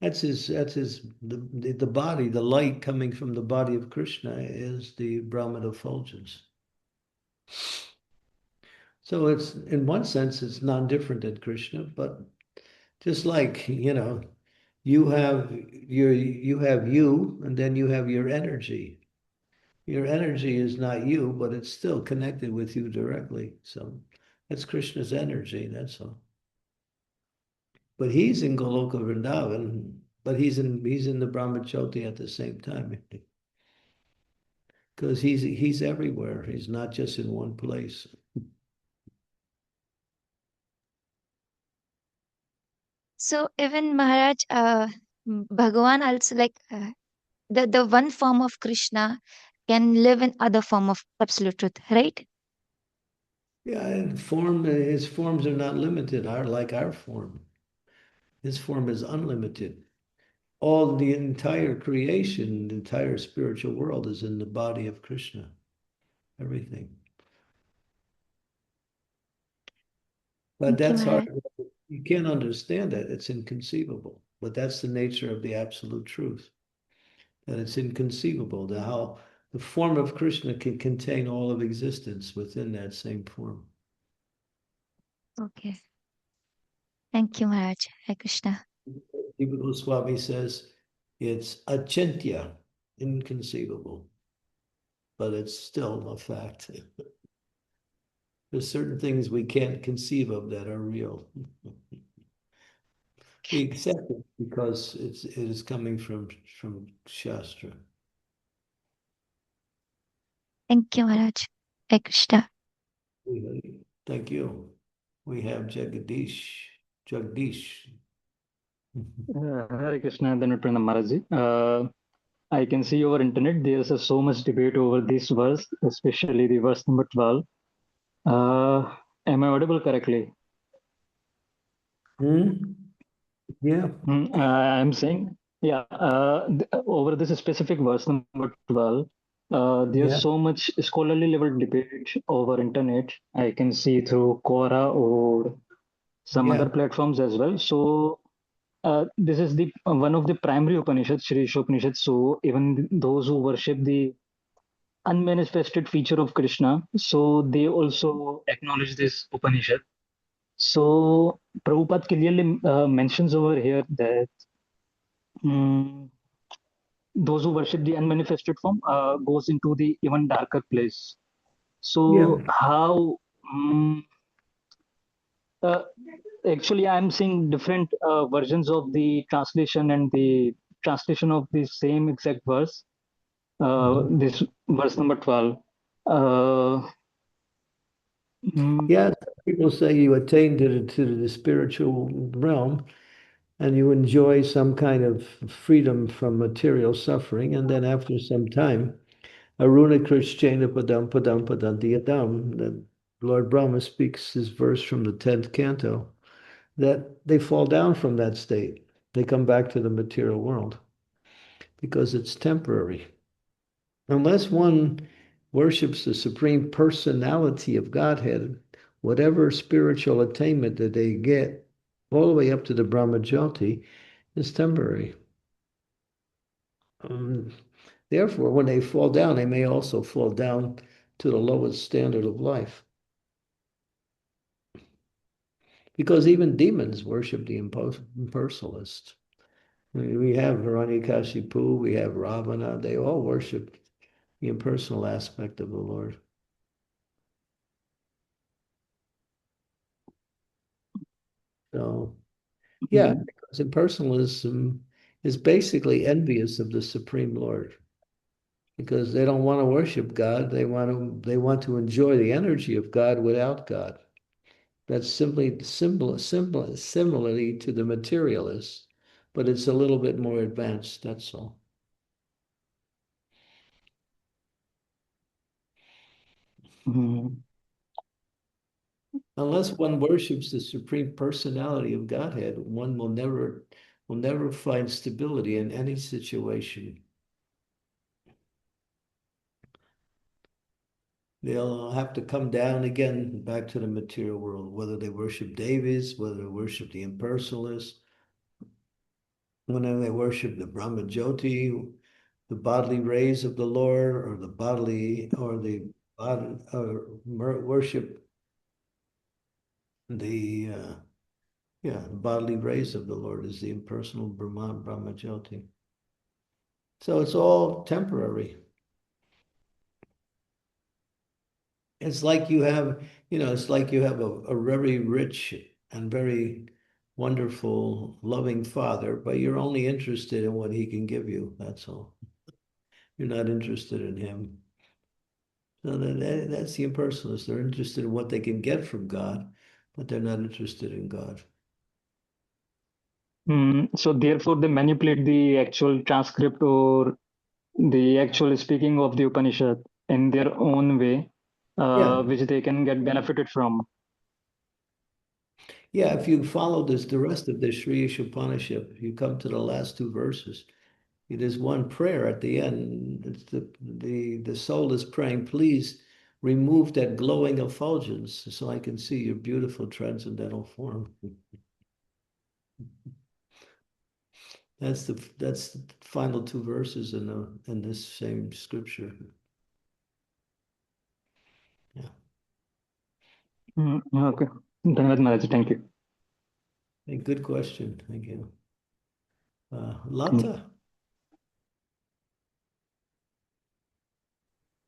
[SPEAKER 3] That's the body, the light coming from the body of Krishna is the Brahman effulgence. So it's, in one sense, it's non-different than Krishna, but just like, you have you, and then you have your energy. Your energy is not you, but it's still connected with you directly. So that's Krishna's energy, that's all. But he's in Goloka Vrindavan, but he's in the Brahmajyoti at the same time. Because he's everywhere. He's not just in one place.
[SPEAKER 11] So even Maharaj, Bhagavan also the one form of Krishna can live in other form of absolute truth, right?
[SPEAKER 3] Yeah, and his forms are not limited, are like our form. His form is unlimited. All the entire creation, the entire spiritual world is in the body of Krishna. Everything. But
[SPEAKER 11] Thank you,
[SPEAKER 3] that's hard.
[SPEAKER 11] Maharaj.
[SPEAKER 3] You can't understand that. It's inconceivable. But that's the nature of the absolute truth. That it's inconceivable that how the form of Krishna can contain all of existence within that same form.
[SPEAKER 11] Okay. Thank you, Maharaj. Hare Krishna.
[SPEAKER 3] Jiva Swami says it's achintya, inconceivable, but it's still a fact. There's certain things we can't conceive of that are real. We accept it because it is coming from Shastra.
[SPEAKER 11] Thank you, Maharaj. Hare Krishna.
[SPEAKER 3] Thank you. We have Jagdish.
[SPEAKER 12] Hare Krishna, Dhanutpranam Maharaji. I can see over internet there's so much debate over this verse, especially the verse number 12. Am I audible correctly?
[SPEAKER 3] Yeah.
[SPEAKER 12] I'm saying, yeah, over this specific verse number 12, there's
[SPEAKER 3] Yeah.
[SPEAKER 12] so much scholarly level debate over internet. I can see through Quora or some
[SPEAKER 3] Yeah.
[SPEAKER 12] other platforms as well. So this is the one of the primary Upanishads, Shri Ishopanishad. So even those who worship the unmanifested feature of Krishna, so they also acknowledge this Upanishad. So Prabhupada clearly mentions over here that mm, those who worship the unmanifested form goes into the even darker place.
[SPEAKER 3] Yeah.
[SPEAKER 12] So how uh, actually I'm seeing different versions of the translation and the translation of the same exact verse. This verse number 12. Uh, mm,
[SPEAKER 3] Yeah. People say you attain to the spiritual realm and you enjoy some kind of freedom from material suffering. And then after some time, Aruna Krishnena Padam Padam Padanti Adam, the Lord Brahma speaks this verse from the 10th canto, that they fall down from that state. They come back to the material world because it's temporary. Unless one worships the supreme personality of Godhead, whatever spiritual attainment that they get, all the way up to the Brahma Jyoti, is temporary. Therefore, when they fall down, they may also fall down to the lowest standard of life. Because even demons worship the impersonalist. We have Hiranyakashipu, we have Ravana, they all worship the impersonal aspect of the Lord. So, yeah, because impersonalism is basically envious of the Supreme Lord because they don't want to worship God. They want to enjoy the energy of God without God. That's simply similarly to the materialists, but it's a little bit more advanced, that's all. Unless one worships the supreme personality of Godhead, one will never find stability in any situation. They'll have to come down again back to the material world, whether they worship Devis, whether they worship the impersonalists, whenever they worship the Brahma Jyoti, the bodily rays of the Lord, or the bodily, or the worship the bodily rays of the Lord is the impersonal Brahma Jyoti. So it's all temporary. It's like you have, it's like you have a very rich and very wonderful, loving father, but you're only interested in what he can give you. That's all. You're not interested in him. So that's the impersonalists. They're interested in what they can get from God, but they're not interested in God.
[SPEAKER 12] So therefore, they manipulate the actual transcript or the actual speaking of the Upanishad in their own way,
[SPEAKER 3] Yeah.
[SPEAKER 12] which they can get benefited from.
[SPEAKER 3] Yeah, if you follow the rest of the Sri Isopanisad, you come to the last two verses. It is one prayer at the end. It's the soul is praying, please remove that glowing effulgence so I can see your beautiful transcendental form. That's the final two verses in this same scripture. Yeah.
[SPEAKER 12] Okay. Dhanyavad Maharaj. Thank you.
[SPEAKER 3] Hey, good question. Thank you. Lata.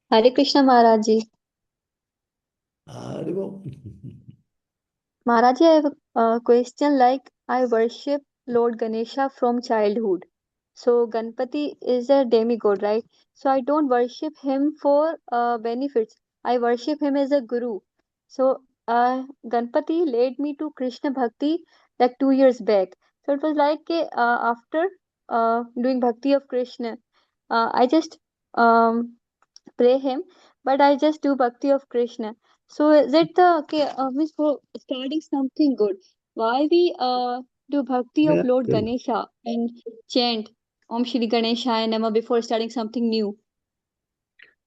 [SPEAKER 13] Hare Krishna Maharaj Ji.
[SPEAKER 3] Haribo.
[SPEAKER 13] Maharaj Ji, I have a question like I worship Lord Ganesha from childhood. So Ganpati is a demigod, right? So I don't worship him for benefits. I worship him as a guru. So Ganpati led me to Krishna Bhakti like 2 years back. So it was like after doing Bhakti of Krishna, I just pray him, but I just do bhakti of Krishna. So is it the okay? Means for starting something good, why we do bhakti of
[SPEAKER 3] Yeah.
[SPEAKER 13] Lord Ganesha and chant Om Shri Ganeshaya Nama before starting something new?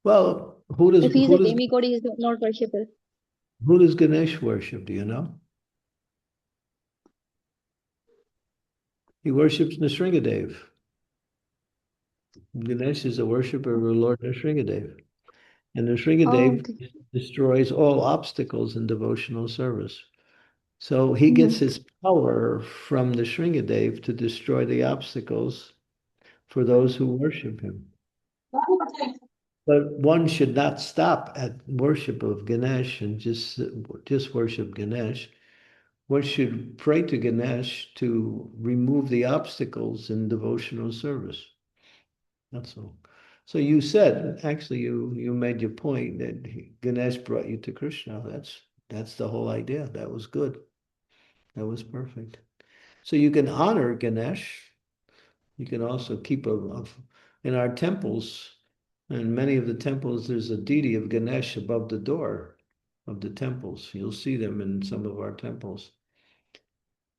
[SPEAKER 3] Well, who does
[SPEAKER 13] If he is
[SPEAKER 3] who
[SPEAKER 13] a
[SPEAKER 3] does
[SPEAKER 13] demigod, he is not worshipable.
[SPEAKER 3] who does Ganesh worship? Do you know? He worships Nrsingadev. Ganesh is a worshiper of Lord Nrsingadev. And
[SPEAKER 13] Oh,
[SPEAKER 3] Nrsingadev
[SPEAKER 13] okay.
[SPEAKER 3] destroys all obstacles in devotional service. So he gets
[SPEAKER 13] Mhm.
[SPEAKER 3] his power from the Nrsingadev to destroy the obstacles for those who worship him. But one should not stop at worship of Ganesh and just worship Ganesh. One should pray to Ganesh to remove the obstacles in devotional service. That's all. So you said, actually, you made your point that Ganesh brought you to Krishna. That's the whole idea. That was good. That was perfect. So you can honor Ganesh. You can also keep in our temples, in many of the temples, there's a deity of Ganesh above the door of the temples. You'll see them in some of our temples.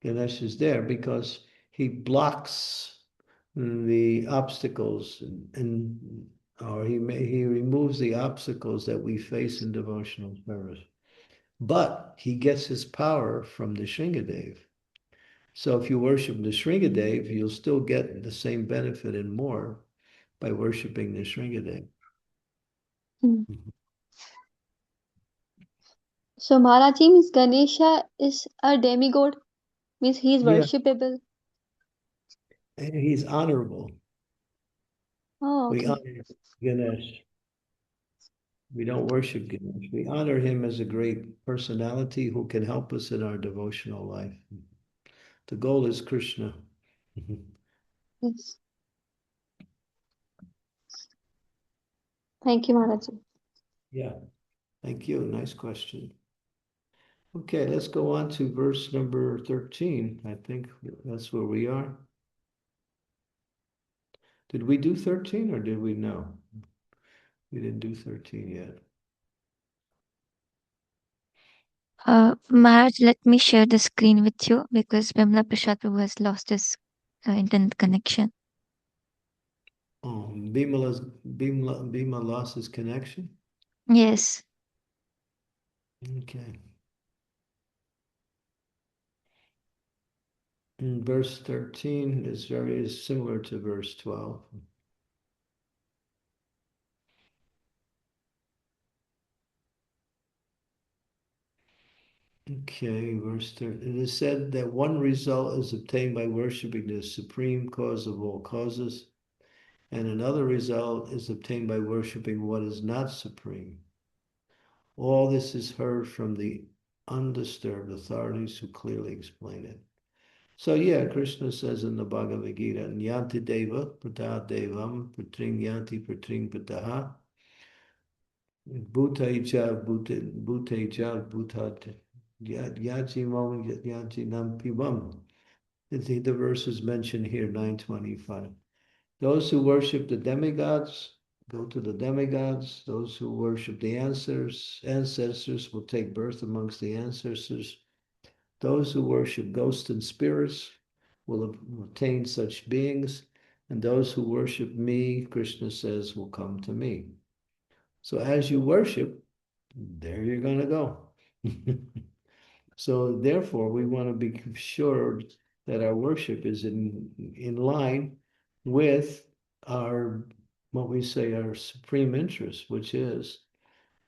[SPEAKER 3] Ganesh is there because he blocks the obstacles and or he removes the obstacles that we face in devotional service. But he gets his power from the Sringadev. So if you worship the Sringadev, you'll still get the same benefit and more by worshiping the Sringadev.
[SPEAKER 13] Mm. So Maharaj Ji, means Ganesha is a demigod, means he is
[SPEAKER 3] Yeah,
[SPEAKER 13] worshipable.
[SPEAKER 3] and he's honorable.
[SPEAKER 13] Oh,
[SPEAKER 3] We
[SPEAKER 13] okay.
[SPEAKER 3] honor Ganesh. We don't worship Ganesh. We honor him as a great personality who can help us in our devotional life. The goal is Krishna.
[SPEAKER 13] Yes. Thank you, Maharaj Ji.
[SPEAKER 3] Yeah, thank you. Nice question. Okay, let's go on to verse number 13. I think that's where we are. Did we do 13 or did we know? We didn't do 13 yet.
[SPEAKER 11] Maharaj, let me share the screen with you because Bimla Prasad Prabhu has lost his internet connection.
[SPEAKER 3] Oh, Bhima lost his connection?
[SPEAKER 11] Yes.
[SPEAKER 3] Okay. Verse 13 is very similar to verse 12. Okay, verse 13. It is said that one result is obtained by worshiping the supreme cause of all causes, and another result is obtained by worshiping what is not supreme. All this is heard from the undisturbed authorities who clearly explain it. So yeah, Krishna says in the Bhagavad Gita, Nyanti Deva Prata Devam Putring Yanti Putring Pataha Bhutaicha Bhutaicha Bhutat Yachi Mam Yachi Nampivam. The verse is mentioned here, 925. Those who worship the demigods go to the demigods. Those who worship the ancestors will take birth amongst the ancestors. Those who worship ghosts and spirits will obtain such beings, and those who worship me, Krishna says, will come to me. So as you worship, there you're going to go. So therefore, we want to be sure that our worship is in line with our, what we say, our supreme interest, which is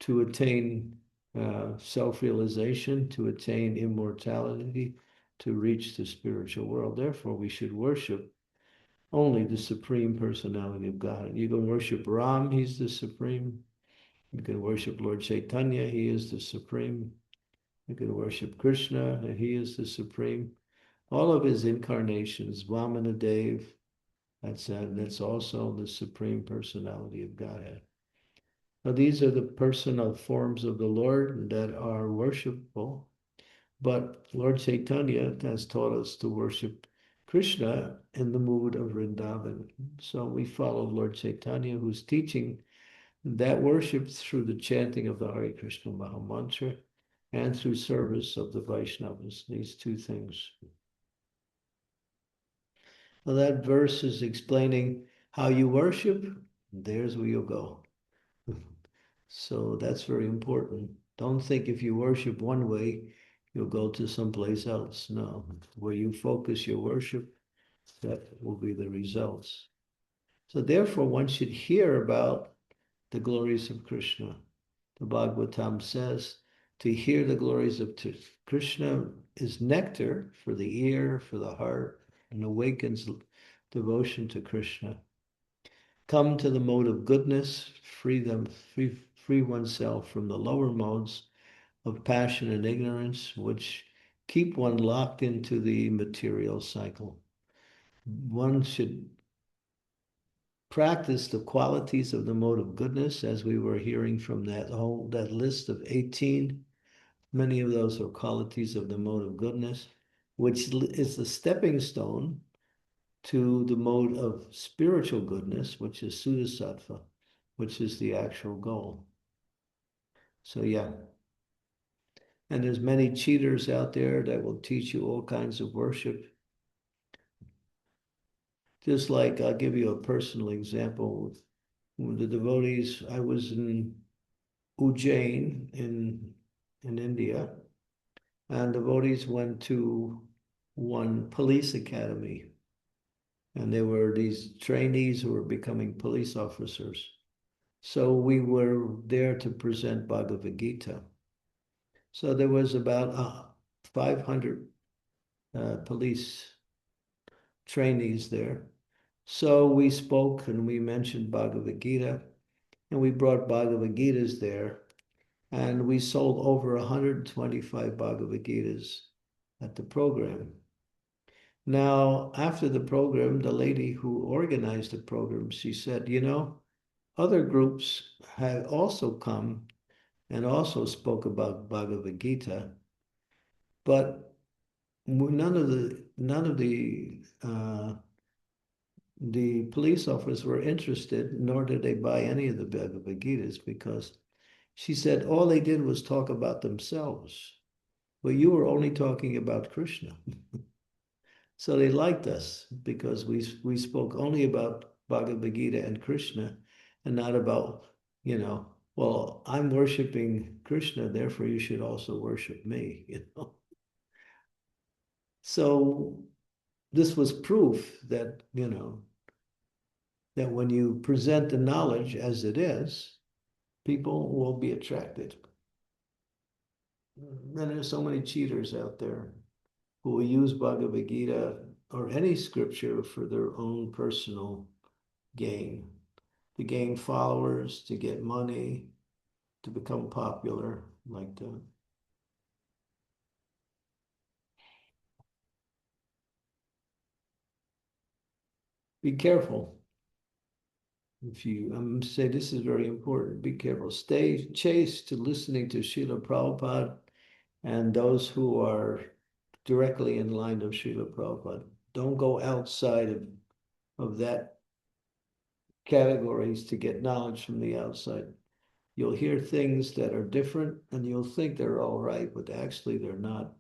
[SPEAKER 3] to attain self-realization, to attain immortality, to reach the spiritual world. Therefore, we should worship only the Supreme Personality of God. You can worship Ram, he's the Supreme. You can worship Lord Chaitanya, he is the Supreme. You can worship Krishna, and he is the Supreme. All of his incarnations, Vamana Dev, that's also the Supreme Personality of Godhead. Now, these are the personal forms of the Lord that are worshipable, but Lord Chaitanya has taught us to worship Krishna in the mood of Vrindavan. So we follow Lord Chaitanya, who's teaching that worship through the chanting of the Hare Krishna Maha Mantra and through service of the Vaishnavas, these two things. Well, that verse is explaining how you worship, there's where you'll go. So that's very important. Don't think if you worship one way, you'll go to someplace else. No, where you focus your worship, that will be the results. So therefore, one should hear about the glories of Krishna. The Bhagavatam says, to hear the glories of Krishna is nectar for the ear, for the heart, and awakens devotion to Krishna. Come to the mode of goodness, free oneself from the lower modes of passion and ignorance, which keep one locked into the material cycle. One should practice the qualities of the mode of goodness, as we were hearing from that list of 18. Many of those are qualities of the mode of goodness, which is the stepping stone to the mode of spiritual goodness, which is Sudasattva, which is the actual goal. So yeah. And there's many cheaters out there that will teach you all kinds of worship. Just like, I'll give you a personal example with the devotees. I was in Ujjain in India, and devotees went to one police academy. And there were these trainees who were becoming police officers. So we were there to present Bhagavad Gita. So there was about 500 police trainees there. So we spoke and we mentioned Bhagavad Gita, and we brought Bhagavad Gitas there, and we sold over 125 Bhagavad Gitas at the program. Now, after the program, the lady who organized the program, she said, other groups had also come and also spoke about Bhagavad Gita, but none of the police officers were interested, nor did they buy any of the Bhagavad Gitas, because she said all they did was talk about themselves. Well, you were only talking about Krishna. So they liked us because we spoke only about Bhagavad Gita and Krishna, and not about, well, I'm worshiping Krishna, therefore you should also worship me, So this was proof that, that when you present the knowledge as it is, people will be attracted. And there's so many cheaters out there who will use Bhagavad Gita or any scripture for their own personal gain, to gain followers, to get money, to become popular like that. Be careful. If you, I'm say this is very important, be careful. Stay chaste to listening to Srila Prabhupada and those who are directly in line of Srila Prabhupada. Don't go outside of that categories to get knowledge from the outside. You'll hear things that are different and you'll think they're all right, but actually they're not.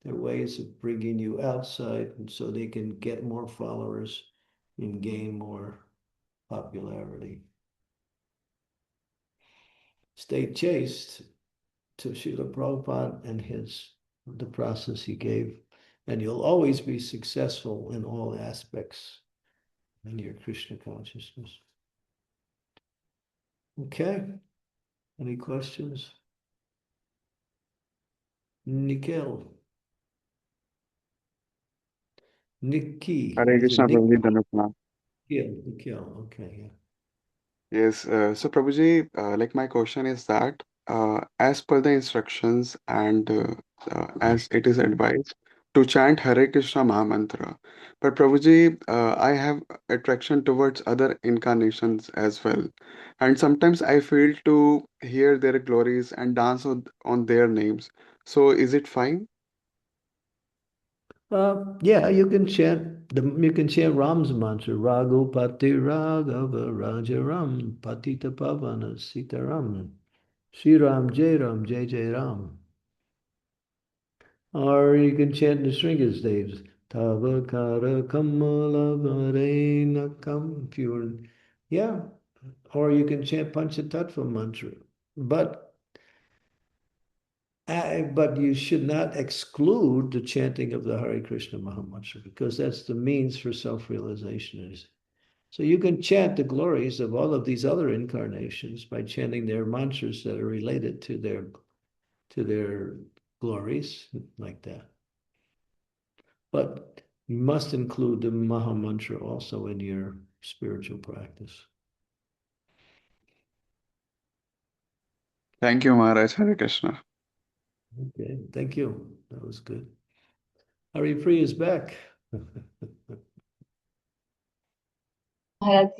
[SPEAKER 3] They're ways of bringing you outside and so they can get more followers and gain more popularity. Stay chaste to Srila Prabhupada and the process he gave, and you'll always be successful in all aspects in your Krishna consciousness. Okay, any questions? Nikhil. Nikki.
[SPEAKER 14] Hare
[SPEAKER 3] Is it
[SPEAKER 14] Krishna, Prabhuji, Dhanapana.
[SPEAKER 3] Nikhil, okay, yeah.
[SPEAKER 14] Yes, so Prabhuji, like my question is that as per the instructions and as it is advised to chant Hare Krishna Mahamantra, but Prabhuji, I have attraction towards other incarnations as well, and sometimes I feel to hear their glories and dance on their names. So is it fine?
[SPEAKER 3] Yeah, you can chant Ram's mantra, Raghupati Raghava Rajaram Patita Pavana Sitaram Sri Ram Jai Jai Ram. Or you can chant Nrsinga's Devs, Tavakara Kamala Varena Kam pure. Yeah. Or you can chant Panchatattva mantra. But you should not exclude the chanting of the Hare Krishna Mahamantra because that's the means for self-realization. So you can chant the glories of all of these other incarnations by chanting their mantras that are related to their glories, like that. But you must include the Mahamantra also in your spiritual practice.
[SPEAKER 14] Thank you, Maharaj. Hare Krishna.
[SPEAKER 3] Okay, thank you. That was good. Haripriya is back.
[SPEAKER 9] Maharaj,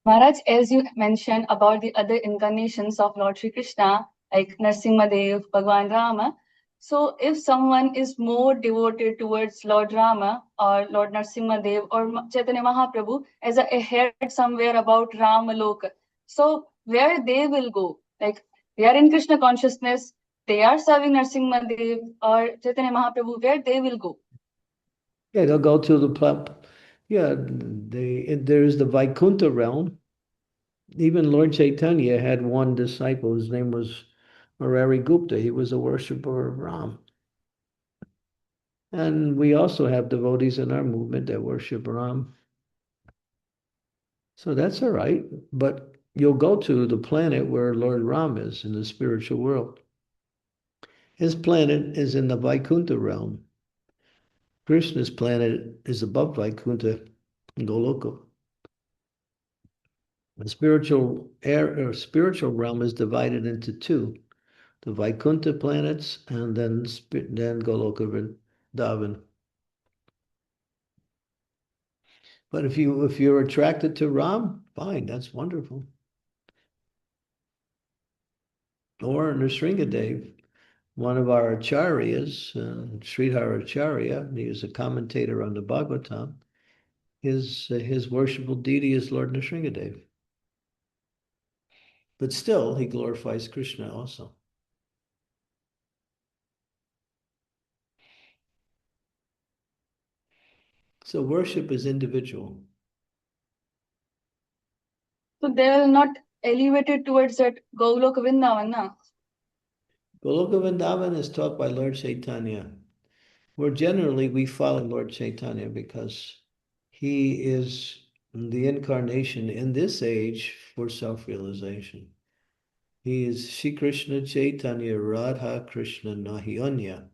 [SPEAKER 9] Maharaj, as you mentioned about the other incarnations of Lord Sri Krishna, like Narsimhadev, Bhagwan Rama, so if someone is more devoted towards Lord Rama or Lord Narsimhadev or Chaitanya Mahaprabhu as I heard somewhere about Ramaloka, so where they will go? Like they are in Krishna consciousness, they are serving Narsimhadev or Chaitanya Mahaprabhu, where they will go?
[SPEAKER 3] Yeah, they'll go to the plump. Yeah, there's the Vaikuntha realm. Even Lord Chaitanya had one disciple. His name was Murari Gupta. He was a worshiper of Ram. And we also have devotees in our movement that worship Ram. So that's all right. But you'll go to the planet where Lord Ram is in the spiritual world. His planet is in the Vaikuntha realm. Krishna's planet is above Vaikuntha, Goloka. The spiritual realm is divided into two: the Vaikuntha planets and then Goloka Vrindavan. But if you're attracted to Ram, fine, that's wonderful. Or Nrsingadev, one of our acharyas, Sridhar Acharya, he is a commentator on the Bhagavatam. His worshipful deity is Lord Nrsingadev. But still, he glorifies Krishna also. So worship is individual.
[SPEAKER 9] So they will not elevate it towards that Golok Vrindavan, na?
[SPEAKER 3] Goloka Vrindavan is taught by Lord Chaitanya. Well, generally we follow Lord Chaitanya because he is the incarnation in this age for self-realization. He is Shri Krishna Chaitanya Radha Krishna Nahi Anya.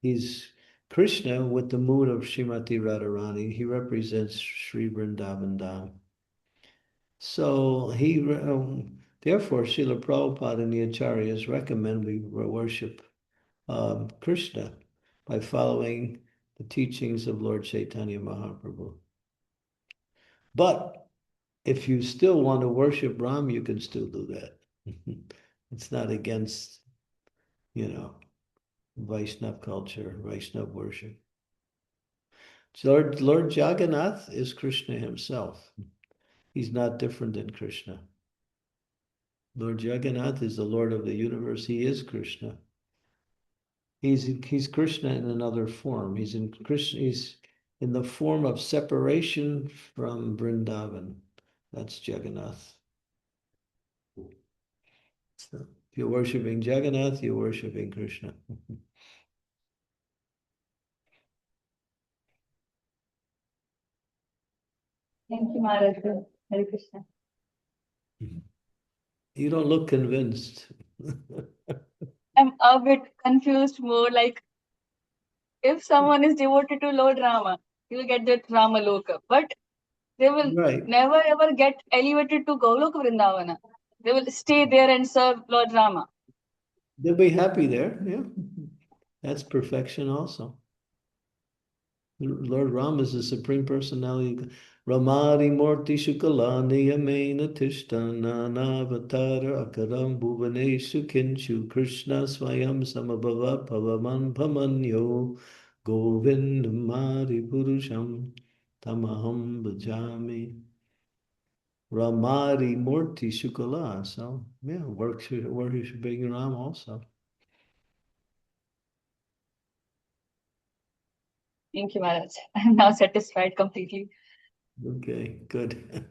[SPEAKER 3] He's Krishna with the mood of Srimati Radharani. He represents Sri Vrindavan Dham. So therefore, Srila Prabhupada and the Acharyas recommend we worship Krishna by following the teachings of Lord Chaitanya Mahaprabhu. But if you still want to worship Ram, you can still do that. It's not against, Vaishnav culture, Vaishnav worship. Lord Jagannath is Krishna himself. He's not different than Krishna. Lord Jagannath is the Lord of the universe. He is Krishna. He's Krishna in another form. He's in the form of separation from Vrindavan. That's Jagannath. So if you're worshiping Jagannath, you're worshiping Krishna.
[SPEAKER 9] Thank you, Maharaj. Hare Krishna.
[SPEAKER 3] You don't look convinced.
[SPEAKER 9] I'm a bit confused more like if someone is devoted to Lord Rama, he will get that Rama Loka. But they will never ever get elevated to Golok Vrindavana. They will stay there and serve Lord Rama.
[SPEAKER 3] They'll be happy there, yeah. That's perfection also. Lord Ram is the Supreme Personality. Ramari Murti Shukalani Yamena Tishtana Navatara Akaram Bhuvaneshu Kinchu Krishna Swayam Samabhava Pavaman Pamanyo Govind Mari Purusham Tamaham Bhajami. Ramari Murti Shukala. So, yeah, worshiping Ram also.
[SPEAKER 9] Thank you, Maharaj. I'm now satisfied completely.
[SPEAKER 3] Okay, good.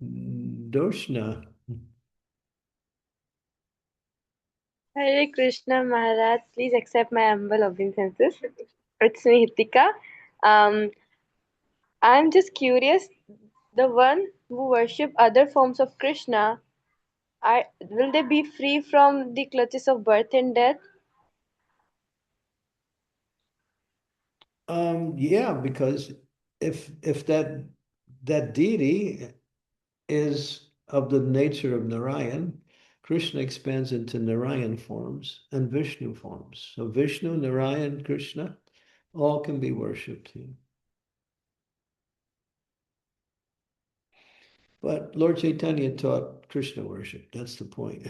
[SPEAKER 3] Doshna.
[SPEAKER 2] Hare Krishna Maharaj, please accept my humble obeisances. It's me, Hitika. I'm just curious, the one who worship other forms of Krishna, will they be free from the clutches of birth and death?
[SPEAKER 3] Yeah, because if that deity is of the nature of Narayan, Krishna expands into Narayan forms and Vishnu forms. So Vishnu, Narayan, Krishna, all can be worshipped. But Lord Chaitanya taught Krishna worship. That's the point.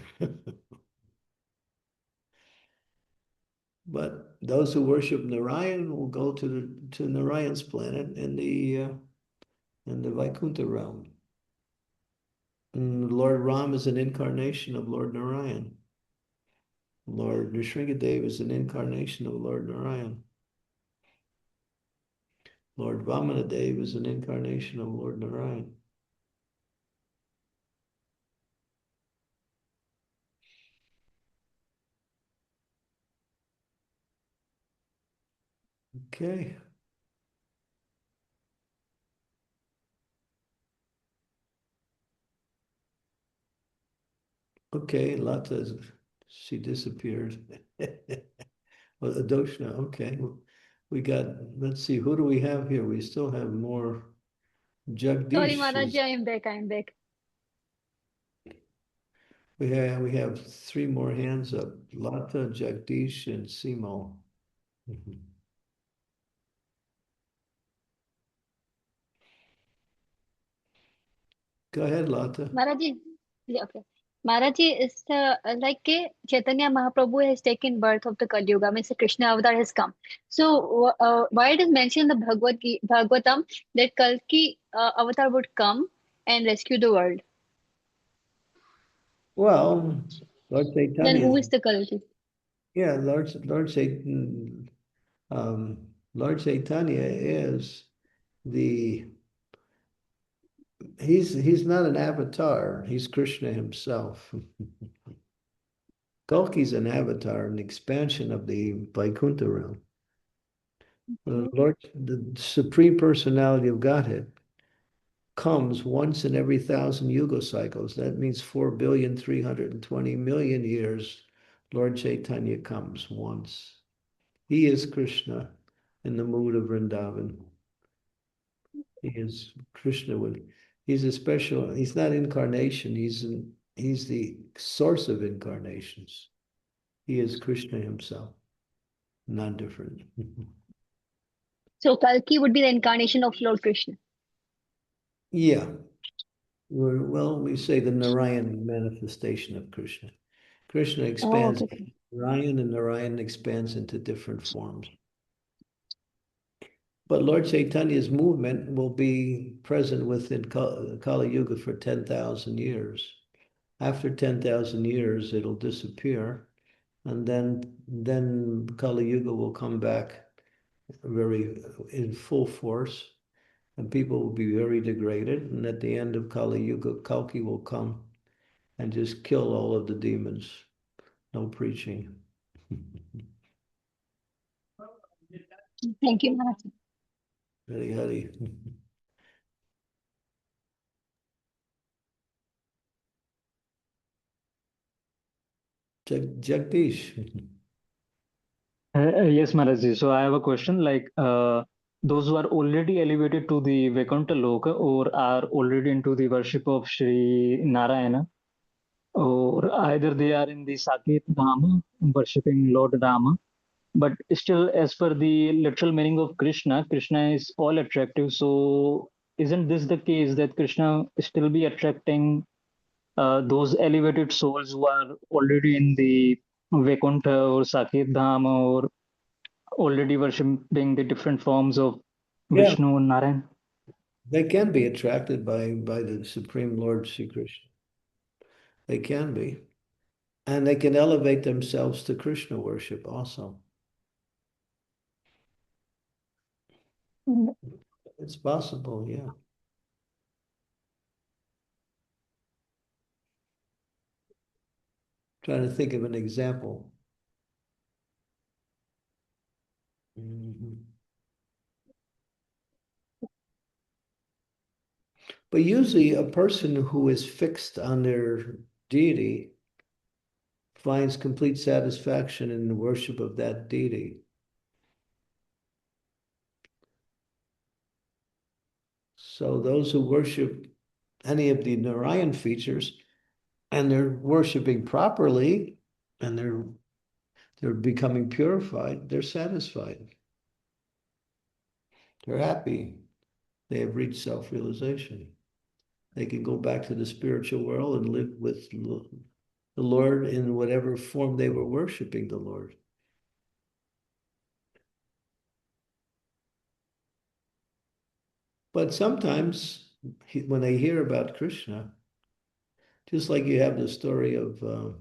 [SPEAKER 3] But those who worship Narayan will go to Narayan's planet in the Vaikuntha realm. And Lord Ram is an incarnation of Lord Narayan. Lord Nrsingadev is an incarnation of Lord Narayan. Lord Vamanadev is an incarnation of Lord Narayan. Okay. Okay, Lata, she disappeared. Well, Adoshna, okay. We got, let's see, who do we have here? We still have more.
[SPEAKER 7] Sorry,
[SPEAKER 3] Jagdish
[SPEAKER 7] Maharaj,
[SPEAKER 3] is,
[SPEAKER 7] I am back. I am back.
[SPEAKER 3] we have three more hands up. Lata, Jagdish, and Simo. Go ahead, Lata.
[SPEAKER 7] Maharaj, yeah, okay. Maharaj, is like Chaitanya Mahaprabhu has taken birth of the Kali Yuga, means the Krishna avatar has come. So, why it is mentioned in the Bhagavatam that Kalki avatar would come and rescue the world?
[SPEAKER 3] Well, Lord
[SPEAKER 7] Then
[SPEAKER 3] Chaitanya
[SPEAKER 7] who
[SPEAKER 3] is,
[SPEAKER 7] is the Kalki?
[SPEAKER 3] yeah, Lord Chaitanya is the, he's not an avatar, he's Krishna himself. Kalki's an avatar, an expansion of the Vaikuntha realm. The Lord, the Supreme Personality of Godhead, comes once in every 1,000 yuga cycles. That means 4,320,000,000 years. Lord Chaitanya comes once. He is Krishna in the mood of Vrindavan. He is Krishna. He's a special, he's not incarnation, he's the source of incarnations. He is Krishna himself, not different.
[SPEAKER 13] So Kalki would be the incarnation of Lord Krishna.
[SPEAKER 3] Yeah. Well, we say the Narayan manifestation of Krishna. Krishna expands
[SPEAKER 13] Okay.
[SPEAKER 3] into Narayan, and Narayan expands into different forms. But Lord Chaitanya's movement will be present within Kali Yuga for 10,000 years. After 10,000 years, it'll disappear, and then Kali Yuga will come back very in full force, and people will be very degraded. And at the end of Kali Yuga, Kalki will come and just kill all of the demons. No preaching.
[SPEAKER 13] Thank you, Maharaj.
[SPEAKER 3] Hari Hari. Jagdish.
[SPEAKER 12] Yes, Maharaj. So I have a question like those who are already elevated to the Vaikuntha Loka or are already into the worship of Sri Narayana, or either they are in the Saket Dhama worshipping Lord Rama, but still, as per the literal meaning of Krishna, Krishna is all attractive. So isn't this the case that Krishna still be attracting those elevated souls who are already in the Vaikuntha or Saket Dhama or already worshipping the different forms of
[SPEAKER 3] Yeah,
[SPEAKER 12] Vishnu and Narayan?
[SPEAKER 3] they can be attracted by the Supreme Lord Sri Krishna. They can be. And they can elevate themselves to Krishna worship also. It's possible, yeah. Trying to think of an example. But usually a person who is fixed on their deity finds complete satisfaction in the worship of that deity. So those who worship any of the Narayan features and they're worshiping properly and they're becoming purified, they're satisfied. They're happy. They have reached self-realization. They can go back to the spiritual world and live with the Lord in whatever form they were worshiping the Lord. But sometimes when they hear about Krishna, just like you have the story of,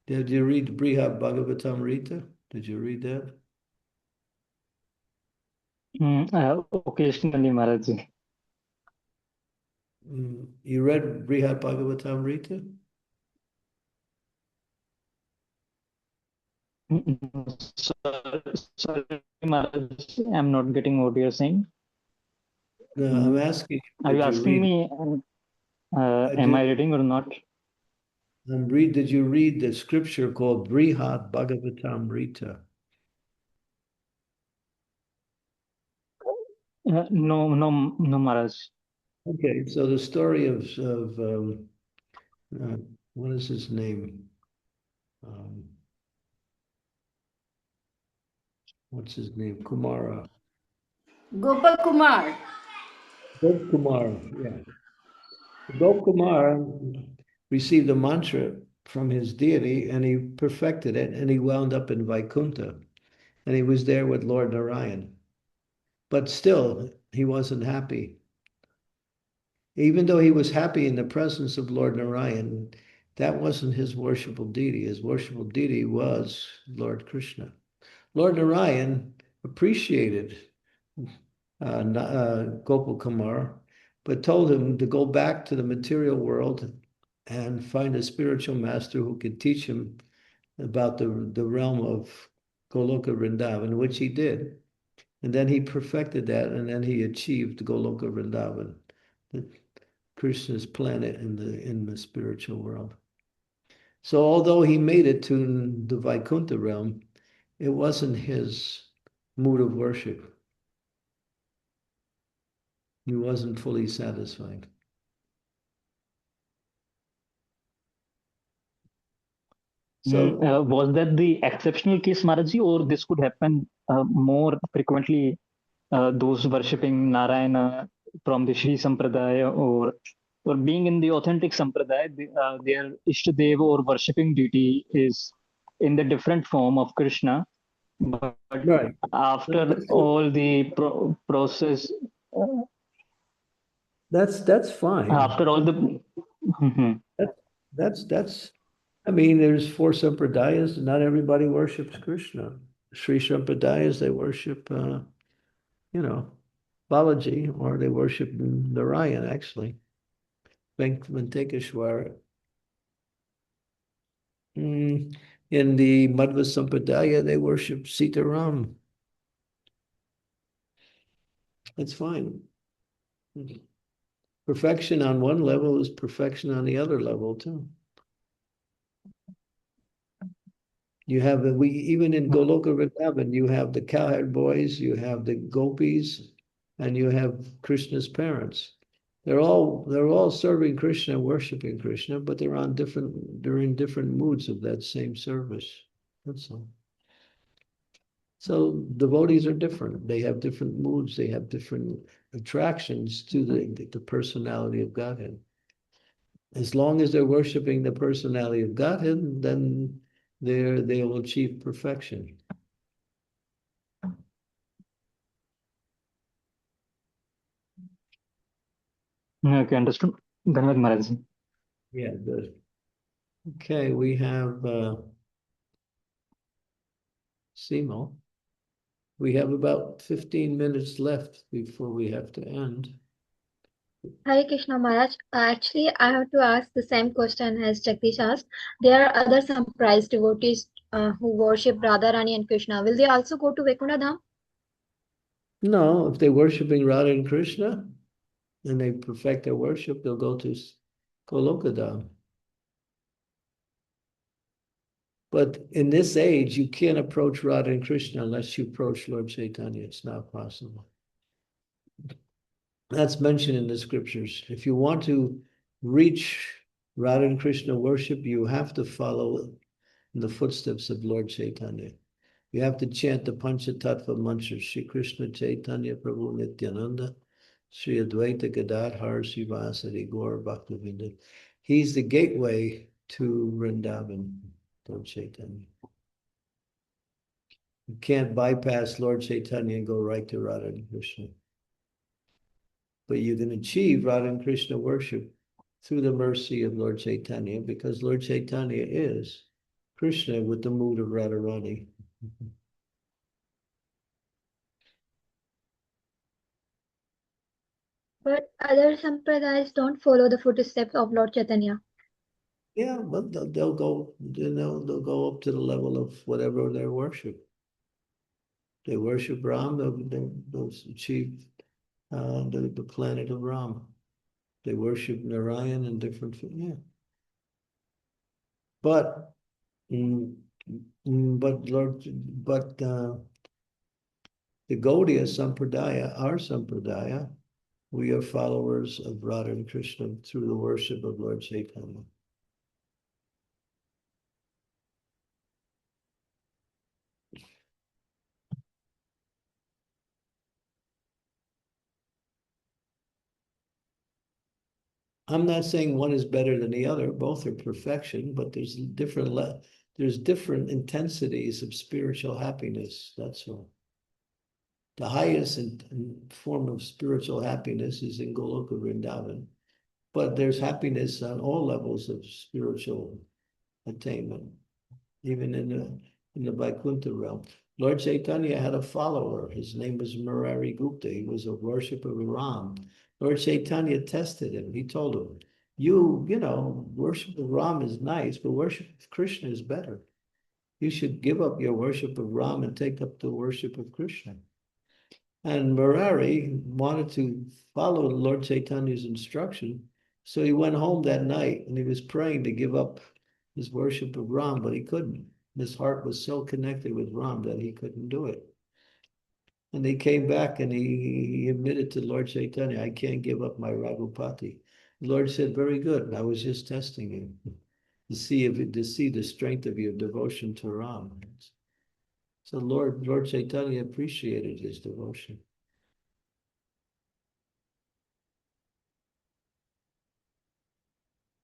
[SPEAKER 3] did you read Brihad Bhagavatamrita? Did you read that?
[SPEAKER 12] Occasionally, Maharaj.
[SPEAKER 3] You read Brihad Bhagavatamrita?
[SPEAKER 12] Sorry, Maharaj, I'm not getting what you're saying.
[SPEAKER 3] No, I'm asking you,
[SPEAKER 12] Are you
[SPEAKER 3] did you
[SPEAKER 12] asking
[SPEAKER 3] read?
[SPEAKER 12] me, am I reading or not?
[SPEAKER 3] Did you read the scripture called Brihad Bhagavatamrita?
[SPEAKER 12] No, no, no, Maharaj.
[SPEAKER 3] Okay, so the story of what is his name? Um, what's his name? Kumara.
[SPEAKER 15] Gopal Kumar.
[SPEAKER 3] Kumar, yeah. Kumar received a mantra from his deity and he perfected it and he wound up in Vaikuntha and he was there with Lord Narayan. But still, he wasn't happy. Even though he was happy in the presence of Lord Narayan, that wasn't his worshipful deity. His worshipful deity was Lord Krishna. Lord Narayan appreciated Gopal Kumar, but told him to go back to the material world and find a spiritual master who could teach him about the realm of Goloka Vrindavan, which he did. And then he perfected that, and then he achieved Goloka Vrindavan, Krishna's planet in the spiritual world. So although he made it to the Vaikuntha realm, it wasn't his mood of worship. He wasn't fully satisfied. So
[SPEAKER 12] was that the exceptional case, Maharaji, or this could happen more frequently? Those worshipping Narayana from the Sri Sampradaya, or being in the authentic Sampradaya, their Ishtadeva or worshipping deity is in the different form of Krishna. But
[SPEAKER 3] right.
[SPEAKER 12] after all the process,
[SPEAKER 3] that's fine.
[SPEAKER 12] after all the
[SPEAKER 3] that's I mean, there's four sampradayas. Not everybody worships Krishna. Sri Sampradayas, they worship Balaji, or they worship Narayan, actually. Venkateshwara. In the Madhva Sampradaya, they worship Sitaram. That's fine. Perfection on one level is perfection on the other level too. You have even in Goloka Vrindavan, you have the cowherd boys, you have the gopis, and you have Krishna's parents. They're all serving Krishna, worshiping Krishna, but they're in different moods of that same service. That's all. So devotees are different. They have different moods. They have different attractions to the personality of Godhead. As long as they're worshiping the personality of Godhead, then they will achieve perfection.
[SPEAKER 12] Okay, understood. Dhanwad Maharaji.
[SPEAKER 3] Yeah, good. Okay, we have Simo. We have about 15 minutes left before we have to end.
[SPEAKER 7] Hare Krishna Maharaj. Actually, I have to ask the same question as Jagdish asked. There are other some prized devotees who worship Radharani and Krishna. Will they also go to Vaikuntha Dham?
[SPEAKER 3] No, if they're worshiping Radha and Krishna and they perfect their worship, they'll go to Golokadam. But in this age, you can't approach Radha and Krishna unless you approach Lord Chaitanya. It's not possible. That's mentioned in the scriptures. If you want to reach Radha and Krishna worship, you have to follow in the footsteps of Lord Chaitanya. You have to chant the Panchatattva mantra, Shri Krishna Chaitanya Prabhu Nityananda, Sri Advaita Gadadhar Srivasadi Gaur Bhaktivinda. He's the gateway to Vrindavan, Lord Chaitanya. You can't bypass Lord Chaitanya and go right to Radha and Krishna. But you can achieve Radha and Krishna worship through the mercy of Lord Chaitanya, because Lord Chaitanya is Krishna with the mood of Radharani.
[SPEAKER 7] But other sampradayas don't follow the footsteps of Lord Chaitanya.
[SPEAKER 3] Yeah, but they'll go, they'll go up to the level of whatever their worship. They worship Ram, they'll achieve the planet of Ram. They worship Narayan in different, yeah. But the Gaudiya Sampradaya, our Sampradaya, we are followers of Radha and Krishna through the worship of Lord Chaitanya. I'm not saying one is better than the other. Both are perfection, but there's different intensities of spiritual happiness. That's all. The highest form of spiritual happiness is in Goloka Vrindavan, but there's happiness on all levels of spiritual attainment, even in the Vaikuntha realm. Lord Chaitanya had a follower. His name was Murari Gupta. He was a worshipper of Ram. Lord Chaitanya tested him. He told him, worship of Ram is nice, but worship of Krishna is better. You should give up your worship of Ram and take up the worship of Krishna. And Murari wanted to follow Lord Chaitanya's instruction. So he went home that night and he was praying to give up his worship of Ram, but he couldn't. His heart was so connected with Ram that he couldn't do it. And he came back and he admitted to Lord Chaitanya, I can't give up my Raghupati. The Lord said, very good. I was just testing you to see the strength of your devotion to Ram. So Lord Chaitanya appreciated his devotion.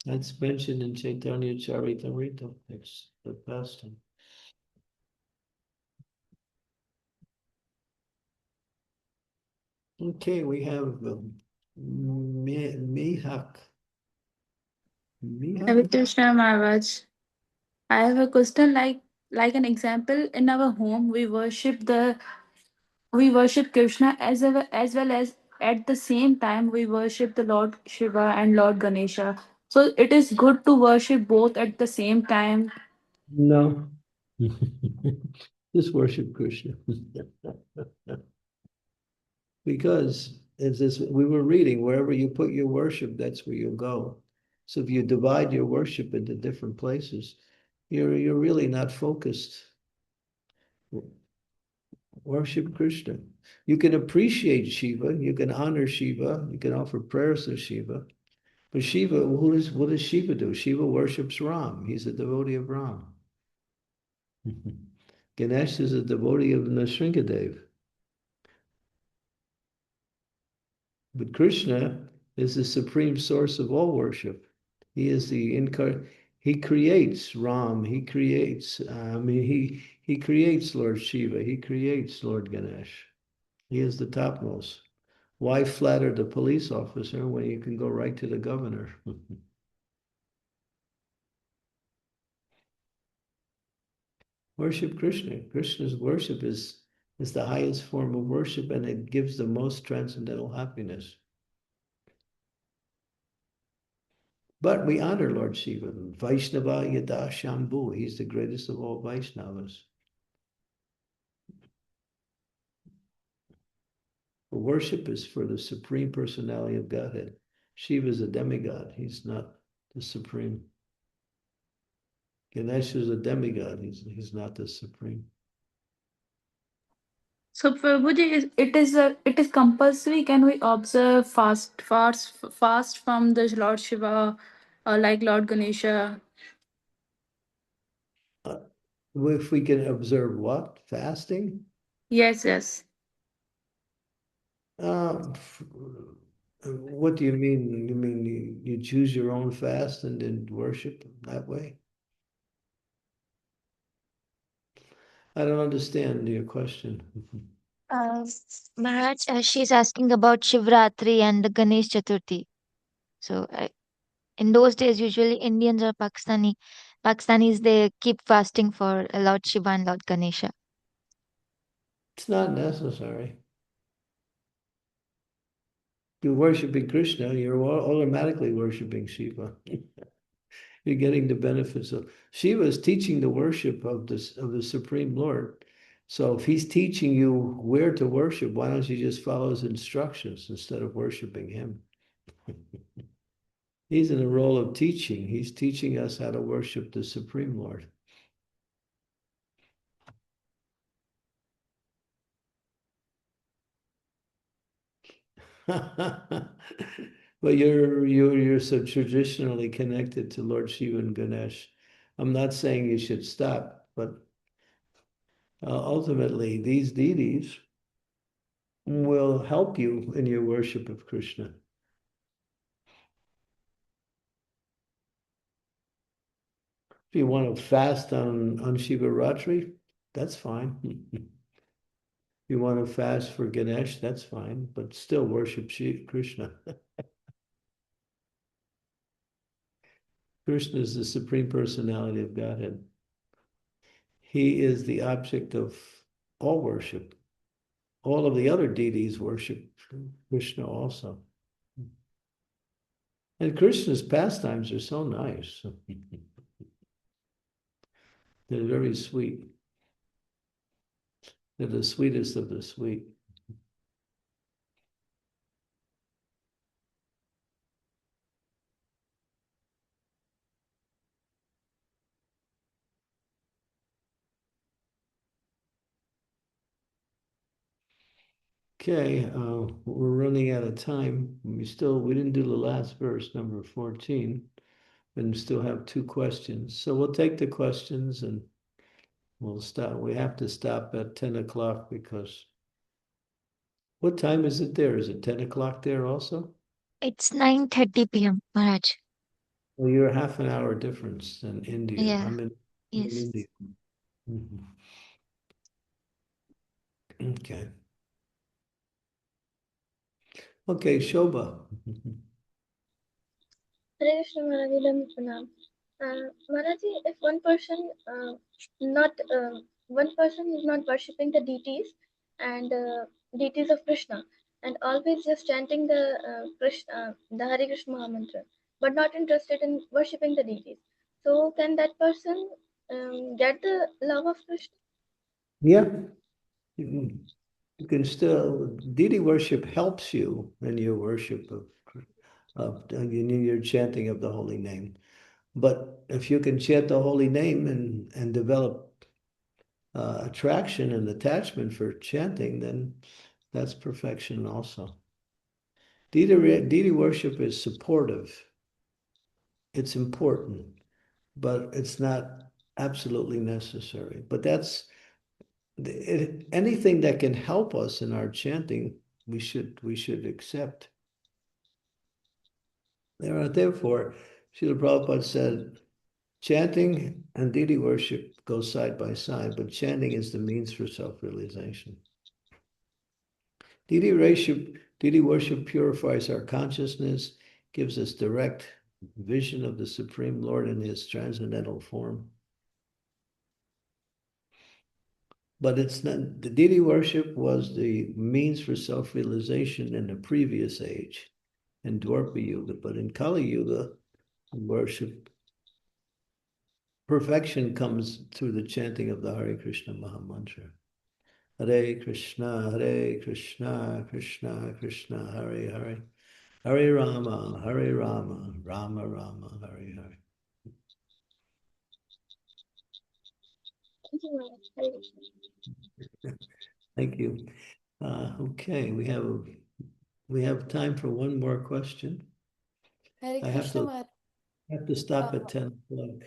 [SPEAKER 3] That's mentioned in Chaitanya Charitamrita. It's the pastime. Okay, we have Mihak.
[SPEAKER 16] Hare Krishna Maharaj. I have a question like an example in our home we worship Krishna as well as at the same time we worship the Lord Shiva and Lord Ganesha. So it is good to worship both at the same time.
[SPEAKER 3] No. Just worship Krishna. Because as this, we were reading, wherever you put your worship, that's where you go. So if you divide your worship into different places, you're really not focused. Worship Krishna. You can appreciate Shiva, you can honor Shiva, you can offer prayers to Shiva. But Shiva, what does Shiva do? Shiva worships Ram. He's a devotee of Ram. Ganesh is a devotee of Nrsingadev. But Krishna is the supreme source of all worship. He is the he creates Ram, he creates, he creates Lord Shiva, he creates Lord Ganesh. He is the topmost. Why flatter the police officer when you can go right to the governor? Worship Krishna. Krishna's worship is the highest form of worship and it gives the most transcendental happiness. But we honor Lord Shiva. Vaishnava Yada Shambhu. He's the greatest of all Vaishnavas. Worship is for the Supreme Personality of Godhead. Shiva is a demigod. He's not the Supreme. Ganesh is a demigod. He's not the Supreme.
[SPEAKER 16] So Prabhuji, it is compulsory. Can we observe fast from the Lord Shiva, like Lord Ganesha?
[SPEAKER 3] If we can observe what? Fasting?
[SPEAKER 16] Yes, yes.
[SPEAKER 3] What do you mean? You mean you choose your own fast and then worship that way? I don't understand your question.
[SPEAKER 11] Uh, Maharaj, she's asking about Shivratri and the Ganesh Chaturthi. So, in those days, usually Indians or Pakistanis, they keep fasting for Lord Shiva and Lord Ganesha.
[SPEAKER 3] It's not necessary. You're worshiping Krishna, you're automatically worshiping Shiva. You're getting the benefits of Shiva is teaching the worship of the Supreme Lord. So if he's teaching you where to worship, why don't you just follow his instructions instead of worshiping him? He's in the role of teaching. He's teaching us how to worship the Supreme Lord. But you're so traditionally connected to Lord Shiva and Ganesh. I'm not saying you should stop, but ultimately these deities will help you in your worship of Krishna. If you want to fast on Shiva Ratri, that's fine. If you want to fast for Ganesh, that's fine, but still worship Krishna. Krishna is the Supreme Personality of Godhead. He is the object of all worship. All of the other deities worship Krishna also. And Krishna's pastimes are so nice. They're very sweet. They're the sweetest of the sweet. Okay, we're running out of time. We didn't do the last verse, number 14, and still have two questions. So we'll take the questions and we'll stop. We have to stop at 10 o'clock because what time is it there? Is it 10 o'clock there also?
[SPEAKER 11] It's 9:30 p.m., Maharaj.
[SPEAKER 3] Well, you're half an hour difference than India.
[SPEAKER 11] Yeah.
[SPEAKER 3] I'm in
[SPEAKER 11] Yes.
[SPEAKER 3] India. Mhm. Okay. Okay, Shobha.
[SPEAKER 17] Hare Krishna Maharaji, Pranam. Maharaji, if one person is not worshipping the deities and deities of Krishna, and always just chanting the Hare Krishna Maha Mantra, but not interested in worshipping the deities, so can that person get the love of Krishna?
[SPEAKER 3] Yeah. You can still, deity worship helps you in your worship in your chanting of the holy name. But if you can chant the holy name and develop attraction and attachment for chanting, then that's perfection also. Deity worship is supportive. It's important, but it's not absolutely necessary. But anything that can help us in our chanting, we should accept. Therefore, Srila Prabhupada said, chanting and deity worship go side by side, but chanting is the means for self-realization. Deity worship purifies our consciousness, gives us direct vision of the Supreme Lord in his transcendental form. But it's not, the deity worship was the means for self-realization in the previous age, in Dwapara Yuga, but in Kali Yuga, worship, perfection comes through the chanting of the Hare Krishna Maha Mantra. Hare Krishna, Krishna Krishna, Hare Hare. Hare Rama, Rama Rama, Hare Hare.
[SPEAKER 17] Thank you, Maharaj. Hare Krishna.
[SPEAKER 3] Thank you. Okay, we have time for one more question.
[SPEAKER 18] Hare
[SPEAKER 3] I have
[SPEAKER 18] Krishna,
[SPEAKER 3] to stop at 10 o'clock.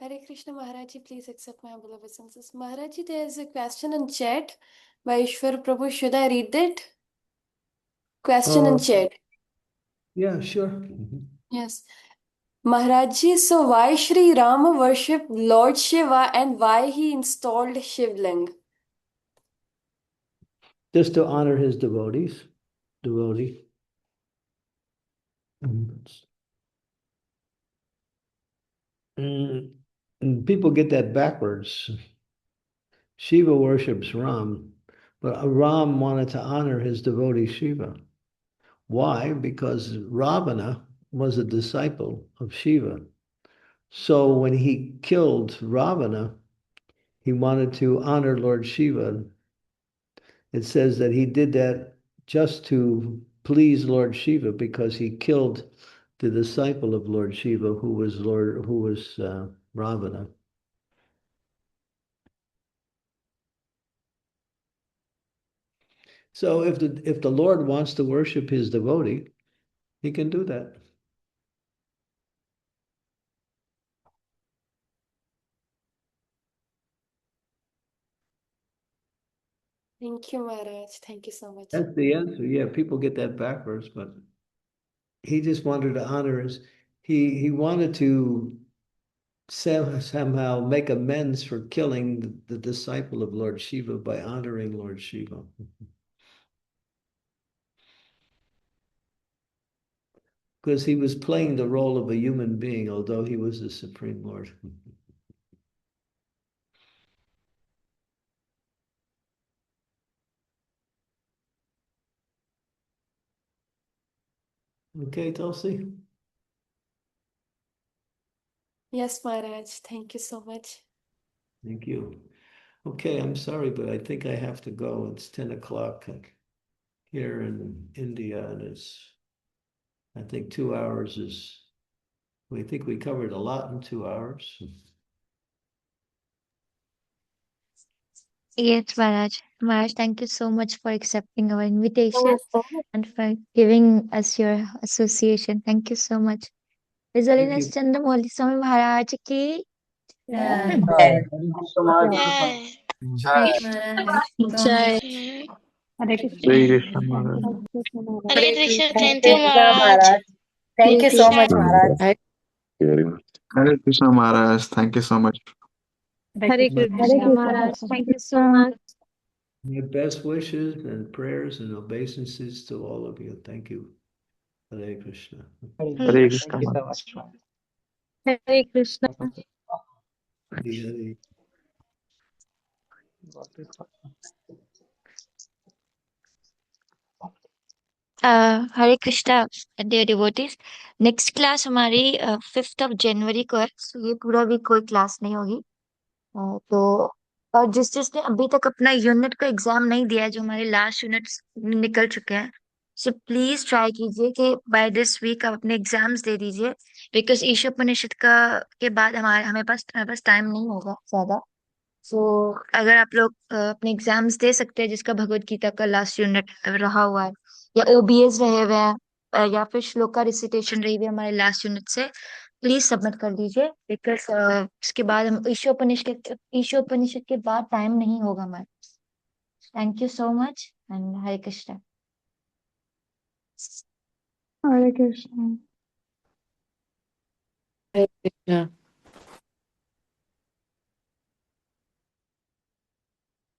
[SPEAKER 18] Hare Krishna Maharaji, please accept my humble obeisances. Maharaji, there is a question in chat by Ishwar Prabhu. Should I read that? Question in chat.
[SPEAKER 3] Yeah, sure.
[SPEAKER 18] Yes. Maharaji, so why Shri Rama worshipped Lord Shiva and why he installed Shivling?
[SPEAKER 3] Just to honor his devotee. And people get that backwards. Shiva worships Ram, but Ram wanted to honor his devotee Shiva. Why? Because Ravana was a disciple of Shiva. So when he killed Ravana, he wanted to honor Lord Shiva. It says that he did that just to please Lord Shiva because he killed the disciple of Lord Shiva, who was Ravana. So if the Lord wants to worship his devotee, he can do that.
[SPEAKER 18] Thank you, Maharaj. Thank you so much.
[SPEAKER 3] That's the answer. Yeah, people get that backwards, but he just wanted to honor he wanted to somehow make amends for killing the disciple of Lord Shiva by honoring Lord Shiva. Because he was playing the role of a human being, although he was the Supreme Lord. Okay, Tulsi?
[SPEAKER 18] Yes, Maharaj. Thank you so much.
[SPEAKER 3] Thank you. Okay, I'm sorry, but I think I have to go. It's 10 o'clock here in India, and I think 2 hours we think we covered a lot in 2 hours.
[SPEAKER 11] Yes, Maharaj. Maharaj, thank you so much for accepting our invitation and for giving us your association. Thank you so much. His
[SPEAKER 3] Thank
[SPEAKER 11] Holiness
[SPEAKER 3] you.
[SPEAKER 11] Chandramauli Swami Maharaj ki
[SPEAKER 2] Jai.
[SPEAKER 8] Hare Krishna.
[SPEAKER 19] Hare Krishna Maharaj.
[SPEAKER 8] Hare Krishna, Maharaj.
[SPEAKER 2] Hare
[SPEAKER 20] Hare Krishna.
[SPEAKER 2] Krishna.
[SPEAKER 20] Thank you, Maharaj.
[SPEAKER 8] Thank you so much, Maharaj.
[SPEAKER 19] Thank you very much.
[SPEAKER 14] Hare Krishna Maharaj. Thank you so much.
[SPEAKER 8] Hare
[SPEAKER 2] Hare
[SPEAKER 8] Krishna,
[SPEAKER 2] Krishna.
[SPEAKER 8] Maharaj.
[SPEAKER 2] Thank you so much.
[SPEAKER 3] My best wishes and prayers and obeisances to all of you. Thank you. Hare Krishna.
[SPEAKER 19] Hare
[SPEAKER 10] Thank
[SPEAKER 19] Krishna
[SPEAKER 10] you so
[SPEAKER 19] Maharaj.
[SPEAKER 10] much, man.
[SPEAKER 2] Hare Krishna.
[SPEAKER 3] Hare Hare.
[SPEAKER 11] Hare Krishna dear devotees. Next class हमारी 5 जनवरी को है, so ये पूरा week कोई class नहीं होगी। तो और जिसने अभी तक अपना यूनिट का एग्जाम नहीं दिया है, जो हमारे लास्ट यूनिट्स निकल चुके हैं, सो प्लीज ट्राई कीजिए कि बाय दिस वीक आप अपने एग्जाम्स दे दीजिए, बिकॉज ईशोपनिषद का के बाद हमारे पास टाइम नहीं होगा ज्यादा। सो अगर आप लोग अपने एग्जाम्स दे सकते हैं, जिसका भगवत गीता का लास्ट यूनिट रहा हुआ है, या ओबीएस रहे हुए हैं, या फिर श्लोका रिसिटेशन रही हुई है हमारे लास्ट यूनिट से, प्लीज सबमिट कर दीजिए, बिकॉज इसके बाद हम ईशोपनिषद के बाद टाइम नहीं होगा हमारे। Thank you so much and Hare Krishna.
[SPEAKER 8] Hare Krishna.
[SPEAKER 2] Hare Krishna.